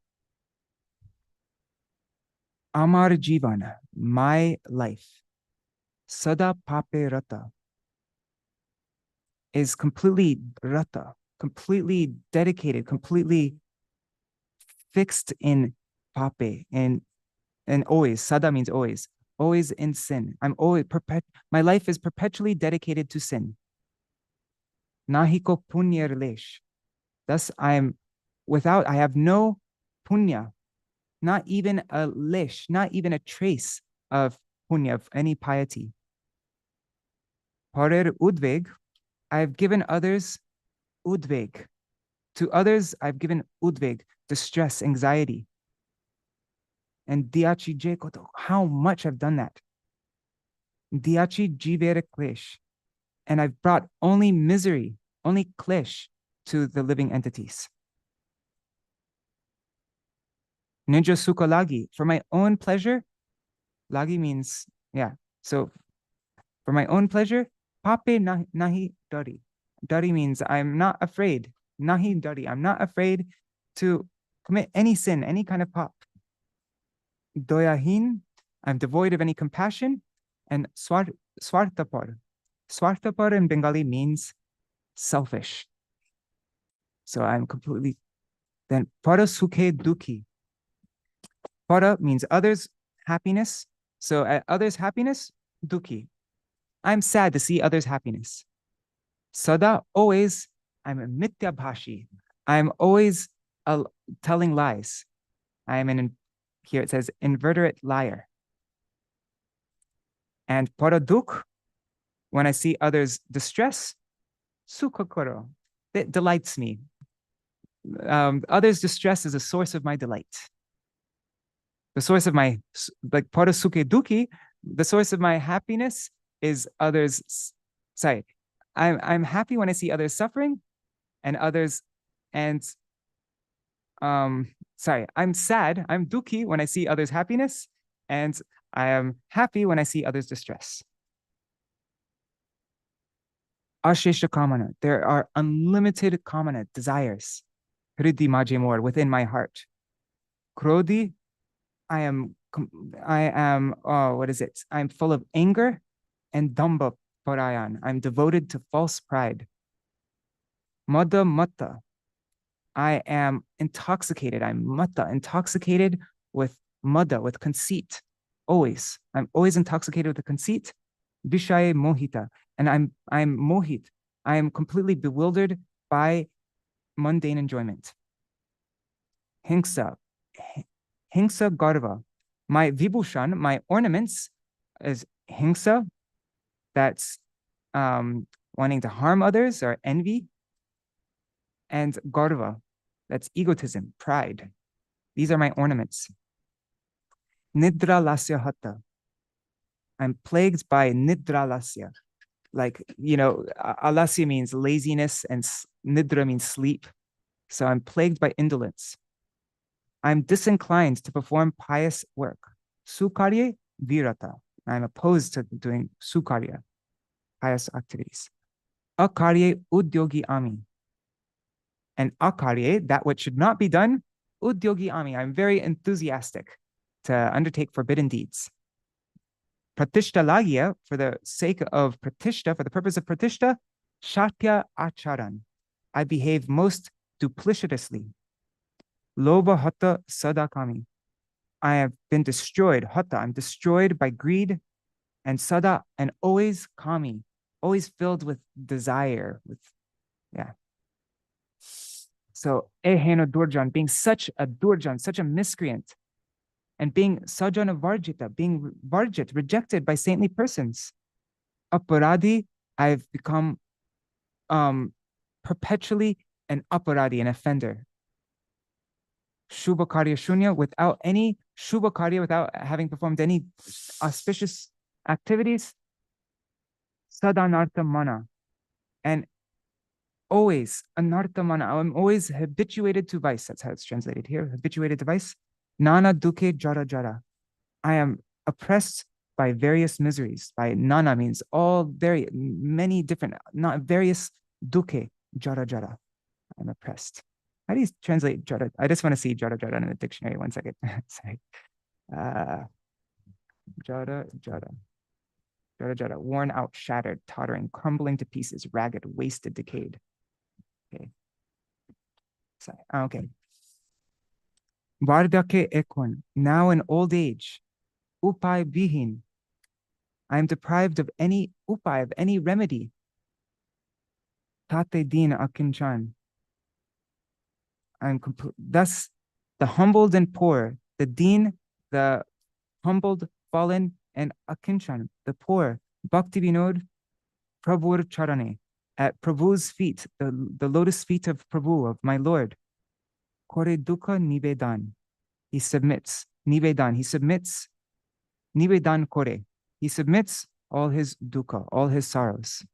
Āmāra Jīvana, my life, sada pape rata, is completely rata, completely dedicated, completely fixed in pape, and always. Sada means always in sin. I'm always my life is perpetually dedicated to sin. Nahiko punya lesh. Thus I have no punya, not even a lesh, not even a trace of punya, of any piety. Parer udveg, I've given others udveg. To others, I've given udveg, distress, anxiety. And diachi jekoto, how much I've done that. Diachi jivere klesh. And I've brought only misery, only klesh to the living entities. Ninja sukha lagi, for my own pleasure. Lagi means, so for my own pleasure, pape nahi dari. Dari means I'm not afraid. Nahi dari, I'm not afraid to commit any sin, any kind of pap. Doyahin, I'm devoid of any compassion. And swartapar. Swartapar in Bengali means selfish. So I'm completely, then para sukhe dukhi. Para means others' happiness. So at others' happiness, dukhi. I'm sad to see others' happiness. Sada, always, I'm a mitya bhashi. I'm always telling lies. I am here it says inveterate liar. And para dukh, when I see others' distress, sukha karo, it delights me. Others' distress is a source of my delight. The source of my, like para sukhe dukhi, the source of my happiness is others. Sorry, I'm happy when I see others suffering, and others, and I'm sad, I'm dukhi when I see others' happiness, and I am happy when I see others' distress. Ashesha kamana, there are unlimited kamana, desires. Hriddhi majemor, within my heart. Krodhi, I am, I'm full of anger, and damba parayan, I'm devoted to false pride. Mada mata. I am intoxicated. I'm mata, intoxicated with mada, with conceit. Always. I'm always intoxicated with the conceit. Vishaye mohita. And I'm mohit. I am completely bewildered by mundane enjoyment. Hingsa. Hingsa garva. My vibhushan, my ornaments, is hingsa. That's wanting to harm others or envy. And garva, that's egotism, pride. These are my ornaments. Nidra lasya hata. I'm plagued by nidra lasya. Like, alasya means laziness and nidra means sleep. So I'm plagued by indolence. I'm disinclined to perform pious work. Sukarye virata. I'm opposed to doing sukarya, pious activities. Akarye udyogi ami. And akarye, that which should not be done, udyogi ami. I'm very enthusiastic to undertake forbidden deeds. Pratishta lagya, for the sake of pratishta, for the purpose of pratishta, shatya acharan. I behave most duplicitously. Lobha hata sadakami. I have been destroyed. Hata, I'm destroyed by greed, and sada, and always kami, always filled with desire, So eheno durjan, being such a durjan, such a miscreant, and being sajana varjita, being varjit, rejected by saintly persons. Aparadi, I've become perpetually an aparadi, an offender. Shubha karya shunya, without any shubha karya, without having performed any auspicious activities. Sadanartha mana, and always anartha mana, I'm always habituated to vice. That's how it's translated here, habituated to vice. Nana duke jara jara, I am oppressed by various miseries. By nana means all, very many different, not various, duke jara jara, I'm oppressed. How do you translate jara? I just want to see jara jara in the dictionary. 1 second. Sorry. Jara jara. Jara jara. Worn out, shattered, tottering, crumbling to pieces, ragged, wasted, decayed. Okay. Sorry. Okay. Vardake ekon. Now in old age. Upai bihin. I am deprived of any upai, of any remedy. Tate din akinchan. Thus, the humbled and poor, the deen, the humbled, fallen, and akinchan, the poor, Bhaktivinoda Prabhur Charane, at Prabhu's feet, the lotus feet of Prabhu, of my Lord. Kore dukkha nivedan. He submits. Nivedan. He submits. Nivedan kore. He submits all his dukkha, all his sorrows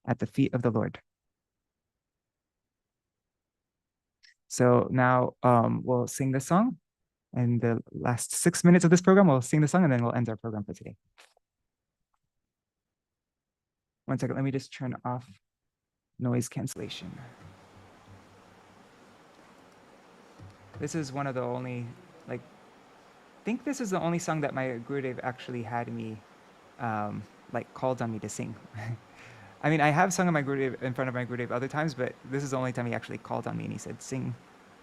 at the feet of the Lord. So now we'll sing the song. In the last 6 minutes of this program, we'll sing the song and then we'll end our program for today. 1 second, let me just turn off noise cancellation. This is one of the only, I think this is the only song that my Gurudev actually had me, called on me to sing. I mean, I have sung on my Gurudev, in front of my Gurudev other times, but this is the only time he actually called on me and he said, sing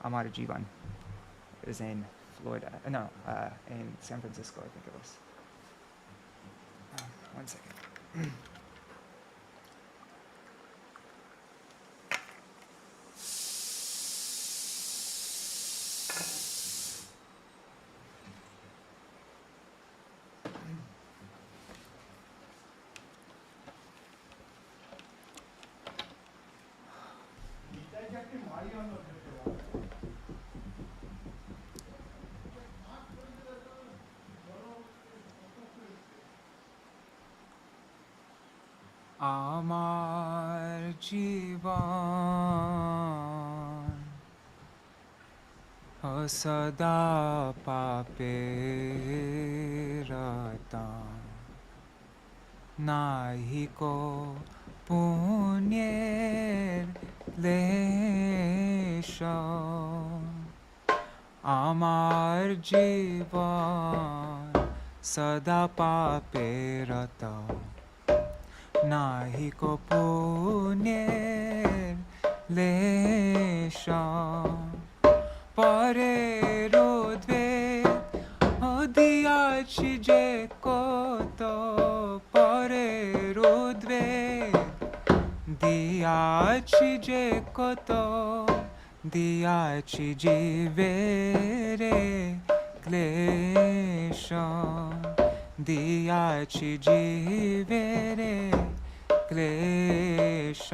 Āmāra Jīvana. It was in Florida, in San Francisco, I think it was. 1 second. Āmāra Jīvana asada pape rata nahi ko punyer lesha Āmāra Jīvana sada pape rata nahi ko punyer ক্লেশা পরের উদ্বেগ দিয়াছি যে কত পরের উদ্বেগ দিয়াছি যে কত দিয়াছি জীবেরে ক্লেশ দিয়াছি জীবেরে ক্লেশ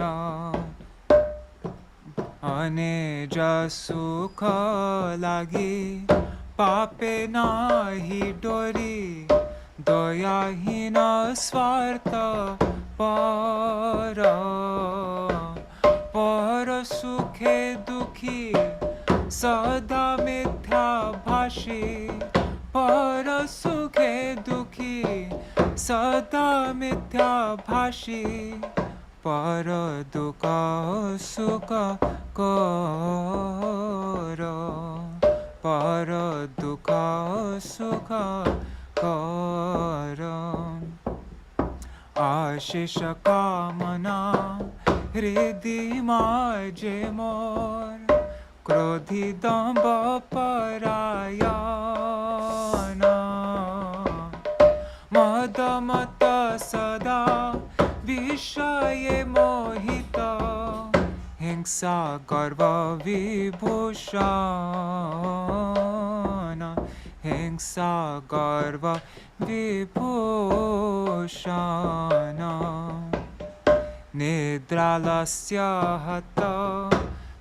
অনেজ সুখ লাগি পাপে নাহি ডরি দয়াহীন স্বার্থ পর পর সুখে দুঃখী সদা মিথ্যা ভাষী পর সুখে দুঃখী সদা মিথ্যা ভাষী পর দুঃখ সুখ কর পর দুঃখ সুখ কর আশিস কামনা হৃদি মাঝে মোর ক্রোধি দম্ভ পরায়ণ মদমত সদা বিষয়ে মোহিত হিংসা গর্ব বিভূষণ হিংসা গর্ব বিভূষণ নিদ্রালস্য হত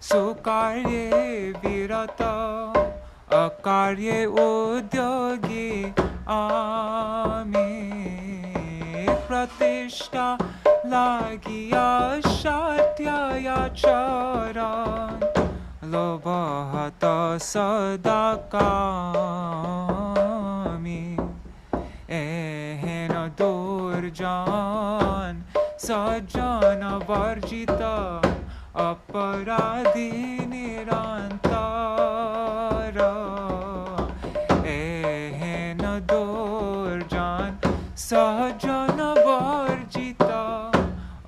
সুকার্যে বিরত অকার্যে উদ্যোগী আমি প্রতিষ্ঠা লাগিয়া সত্যাচরণ লোভ হত সদা কামি এহেন দুর্জন সজ্জন বর্জিত অপরাধী নিরন্তর এহেন দুর্জন সজ্জন বর্জিত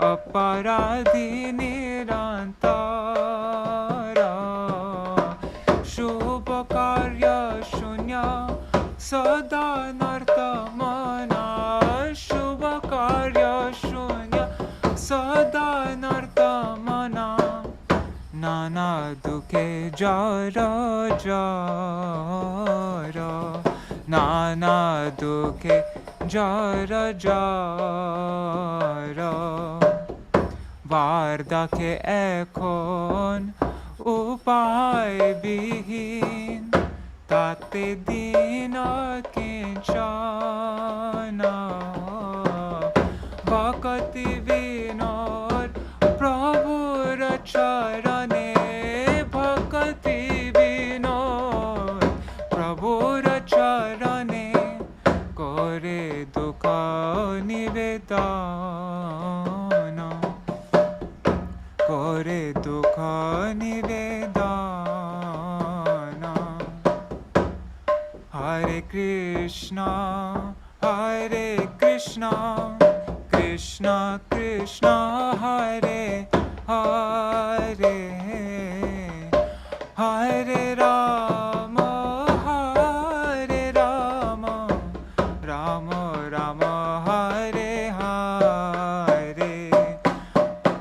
অপরাধী নিরন্তর শুভ কার্য শূন্য সদা নর্তমনা শুভ কার্য শূন্য সদা নর্তমনা নানা দুঃখে জর জর নানা দুঃখে জর জর বার্ধক্যে এখন উপায় বিহীন তাতে দিন কিঞ্চন ভক্তি বিনোদ প্রভুর চরণে ভক্তি বিনোদ প্রভুর চরণে করে দুঃখ নিবেদন করে দুঃখ নিবেদন হরে Krishna Krishna Krishna Hare Hare Hare Ram Ram Ram Hare Hare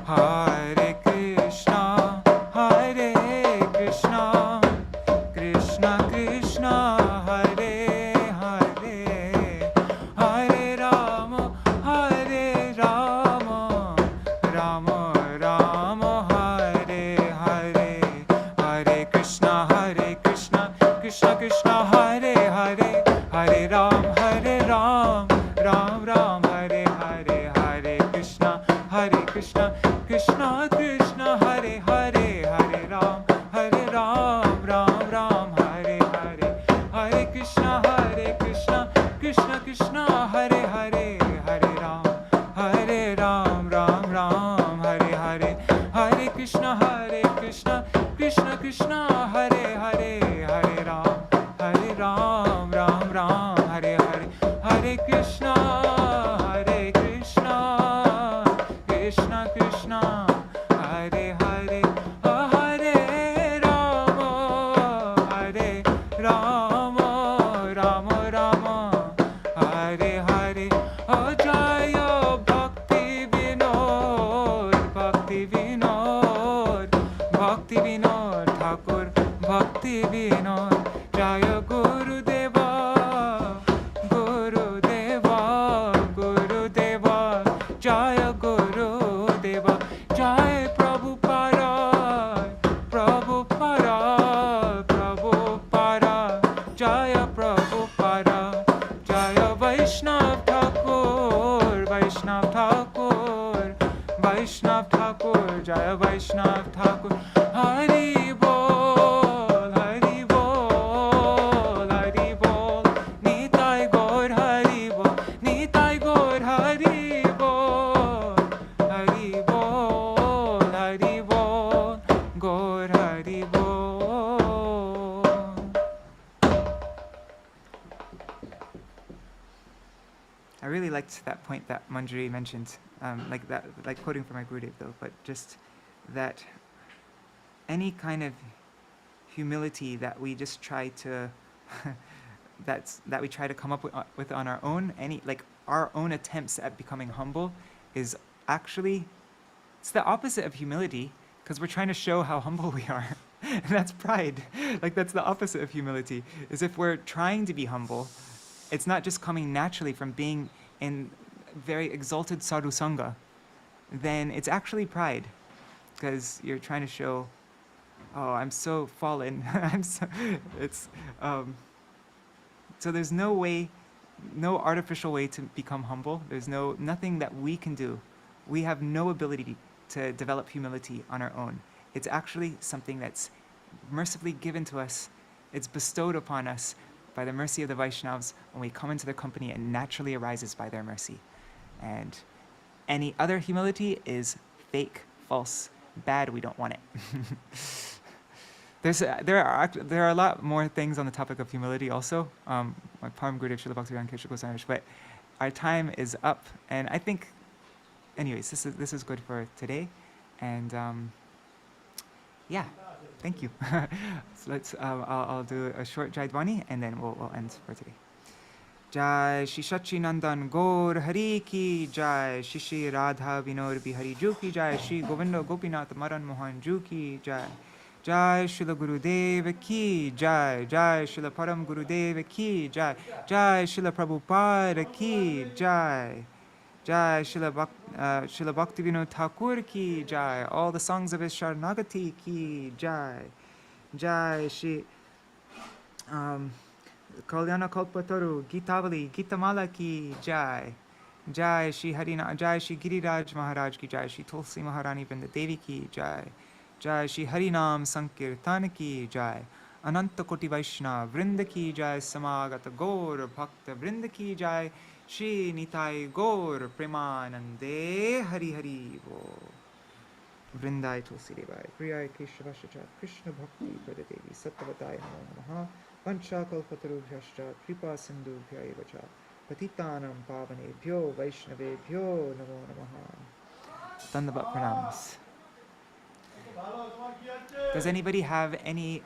Hare Krishna Krishna Krishna Hare Hare Hare Ram Ram Ram Hare Hare Hare Krishna Krishna Krishna Hare Hare Hare Ram Ram Ram Hare Hare Hare Krishna Krishna Krishna Hare Hare Hare Ram Ram Ram Hare Hare Hare Krishna Krishna Krishna Hare Hare Hare Ram Ram Ram Hare Hare Hare Krishna Krishna Krishna Hare Hare Hare Ram Bhaktivinoda, Jaya Gurudeva, Gurudeva, Gurudeva, Jaya Gurudeva, Jaya Prabhupada, Prabhupada, Prabhupada, Jaya Prabhupada, Jaya Vaishnav Thakur, Vaishnav Thakur, Vaishnav Thakur, Jaya Vaishnav Thakur, Hari Bol, Hari Bol, Hari Bol, Nitai Gaur Hari Bol, Nitai Gaur Hari Bol, Hari Bol, Hari Bol, Gaur Hari Bol. I really liked that point that Manjari mentioned, like that, like quoting from my Gurudev though, but just that any kind of humility that we just try to, that we try to come up with on our own, like our own attempts at becoming humble is actually, it's the opposite of humility, because we're trying to show how humble we are. And that's pride. Like that's the opposite of humility, is if we're trying to be humble, it's not just coming naturally from being in very exalted sadhu sangha, then it's actually pride, because you're trying to show, oh, I'm so fallen. So there's no way, no artificial way to become humble. There's nothing that we can do. We have no ability to develop humility on our own. It's actually something that's mercifully given to us. It's bestowed upon us by the mercy of the Vaishnavas. When we come into their company, it naturally arises by their mercy. And any other humility is fake, false, bad. We don't want it. There are a lot more things on the topic of humility also. My Param Gurudev Srila Bhaktivinoda-gīti-dhārā Goswami, but our time is up, and I think, anyways, this is good for today, and yeah, thank you. So I'll do a short Jaidvani, and then we'll end for today. Jai Shri Sachinandan Gaur Hari Ki Jai, Shri Shri Radha Vinod Bihari Ju Ki Jai, Shri Govinda Gopinath Madan Mohan Ju Ki Jai, Jai Srila Gurudev Ki Jai, Jai Srila Param Gurudev Ki Jai, Jai Srila Prabhupada Ki Jai, Jai Srila Bhaktivinoda Thakur Ki Jai, all the songs of his Śaraṇāgati Ki Jai, Jai Shri Kalyana Kalpataru Gitavali Gitamala Ki Jai, Jai Shri Harina, Jai Shri Giriraj Maharaj Ki Jai, Shri Tulsi Maharani Vrinda Devi Ki Jai, Jai Shri Harinam Sankirtan Ki Jai, Ananta Koti Vaishnava Vrinda Ki Jai, Samagata Gaur Bhakta Vrinda Ki Jai, Shri Nitai Gaur Premanande Hari Hari Bo Vrindai Tulsi Devai Priyai Keshavashacha Krishna Bhakti Pradadevi Sattvatai Namo Namaha Pancha Kalpatarubhyascha Kripa Sindhubhya Evacha Patitanam Pavanebhyo Vaishnavebhyo Namo Namaha. Dandavat Pranams. Does anybody have any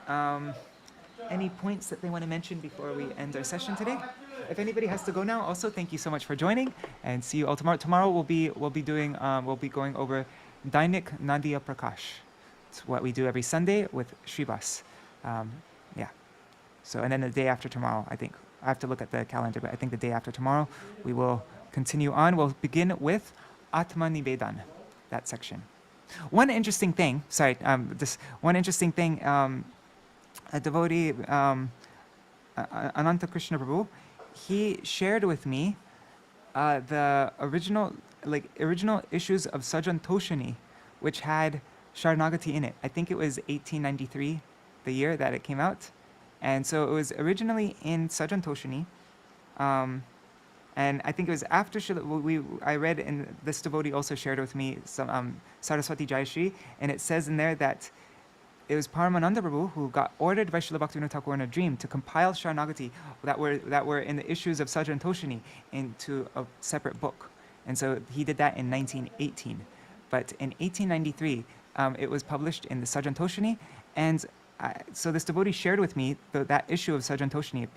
points that they want to mention before we end our session today? If anybody has to go now, also thank you so much for joining, and see you all tomorrow. Tomorrow we'll be going over Dainik Nadia Prakash. It's what we do every Sunday with Shrivas. Yeah. So, and then the day after tomorrow, I think I have to look at the calendar, but I think the day after tomorrow we will continue on. We'll begin with Atma Nivedan, that section. One interesting thing, a devotee, Ananta Krishna Prabhu, he shared with me the original issues of Sajan Toshini, which had Śaraṇāgati in it. I think it was 1893, the year that it came out. And so it was originally in Sajan Toshini. And I think it was after I read, and this devotee also shared with me some Saraswati Jayashri, and it says in there that it was Paramananda Prabhu who got ordered by Srila Bhaktivinoda Thakur in a dream to compile Śaraṇāgati that were in the issues of Sajan Toshini into a separate book. And so he did that in 1918. But in 1893, it was published in the Sajan Toshini, and so this devotee shared with me that issue of Sajan Toshini,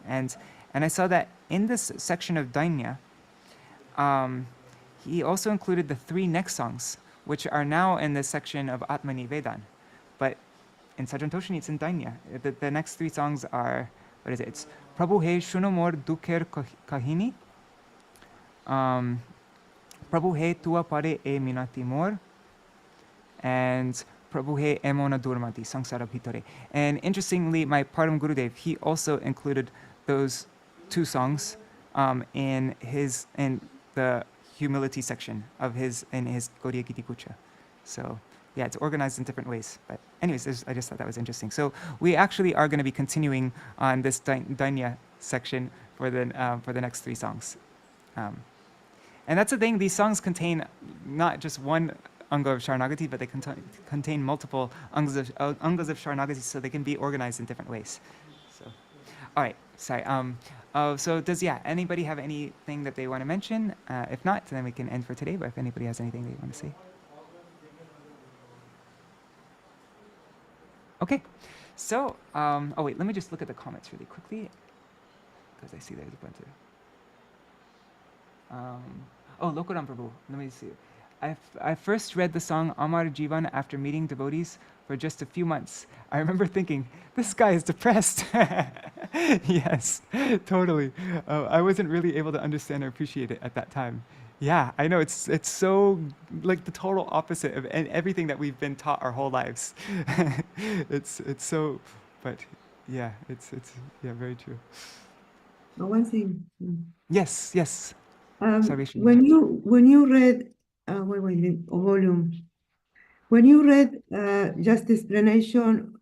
and I saw that in this section of Dainya, he also included the 3 next songs, which are now in the section of Atma Nivedan. But in Sajantoshini, it's in Dainya. The next three songs are, what is it? It's Prabhu He Shuno Mor Dukher Kahini, Prabhu He Tua Pare E Minati Mor, and Prabhu He Emona Durmati, Sangsara Bhitare. And interestingly, my Param Gurudev, he also included those two songs in the humility section of his Gaudiya Giti Puja. So yeah, it's organized in different ways. But anyways, I just thought that was interesting. So we actually are going to be continuing on this Dainya section for the next three songs. And that's the thing, these songs contain not just one Anga of Śaraṇāgati, but they contain multiple Angas of Śaraṇāgati, so they can be organized in different ways. So, all right, sorry. So does anybody have anything that they want to mention? If not, then we can end for today, but if anybody has anything they want to say. Okay, so, oh wait, let me just look at the comments really quickly, because I see there's a bunch of... Lokaram Prabhu, let me see. I first read the song Āmāra Jīvana after meeting devotees for just a few months. I remember thinking, this guy is depressed. Yes, totally. I wasn't really able to understand or appreciate it at that time. Yeah, I know, it's so like the total opposite of everything that we've been taught our whole lives. It's so, but yeah, it's very true. One thing. Yes. When you read volume, when you read just the explanation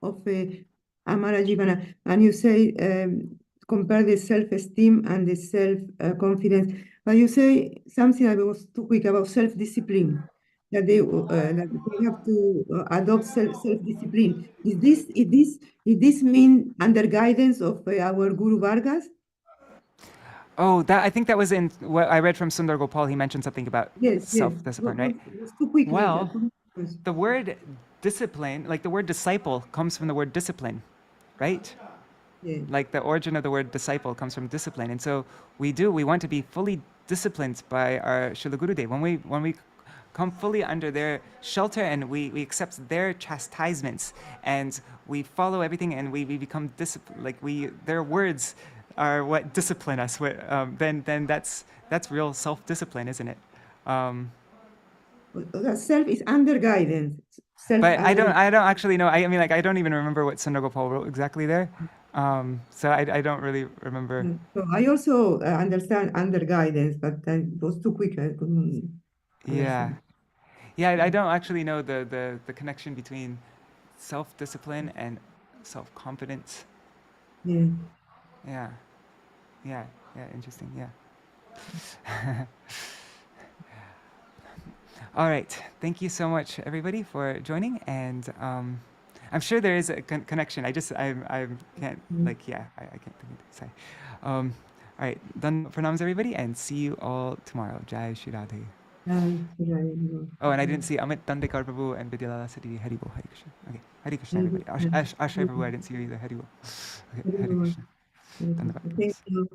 of Āmāra Jīvana, and you say compare the self-esteem and the self-confidence, but you say something that was too quick about self-discipline, that they have to adopt self-discipline. Is this mean under guidance of our Guru Vargas? Oh, I think that was in what I read from Sundar Gopal. He mentioned something about self-discipline, right? It's too quick. Well, the word discipline, like the word disciple, comes from the word discipline, right? Yeah. Like the origin of the word disciple comes from discipline. And so we want to be fully disciplined by our Srila Gurudev. When we come fully under their shelter and we accept their chastisements and we follow everything and we become disciplined, like their words are what discipline us. Then that's real self-discipline, isn't it? Self is under guidance. But I don't actually know. I mean, like I don't even remember what Sundar Gopal wrote exactly there. So I don't really remember. So I also understand under guidance, but it was too quick. I couldn't. Yeah, I don't actually know the connection between self-discipline and self-confidence. Yeah, interesting, yeah. All right, thank you so much, everybody, for joining, and I'm sure there is a connection. I can't, like, I can't think of it. Sorry. All right, done pranams, everybody, and see you all tomorrow. Jai Shri Radhe. Oh, and I didn't see Amit Dandekar Prabhu and Vidyalala Siddhi. Haribo, Hare Krishna. Okay, Hare Krishna, everybody. Ashray Prabhu, I didn't see you either. Haribo. Okay, Hare Krishna. Thank you.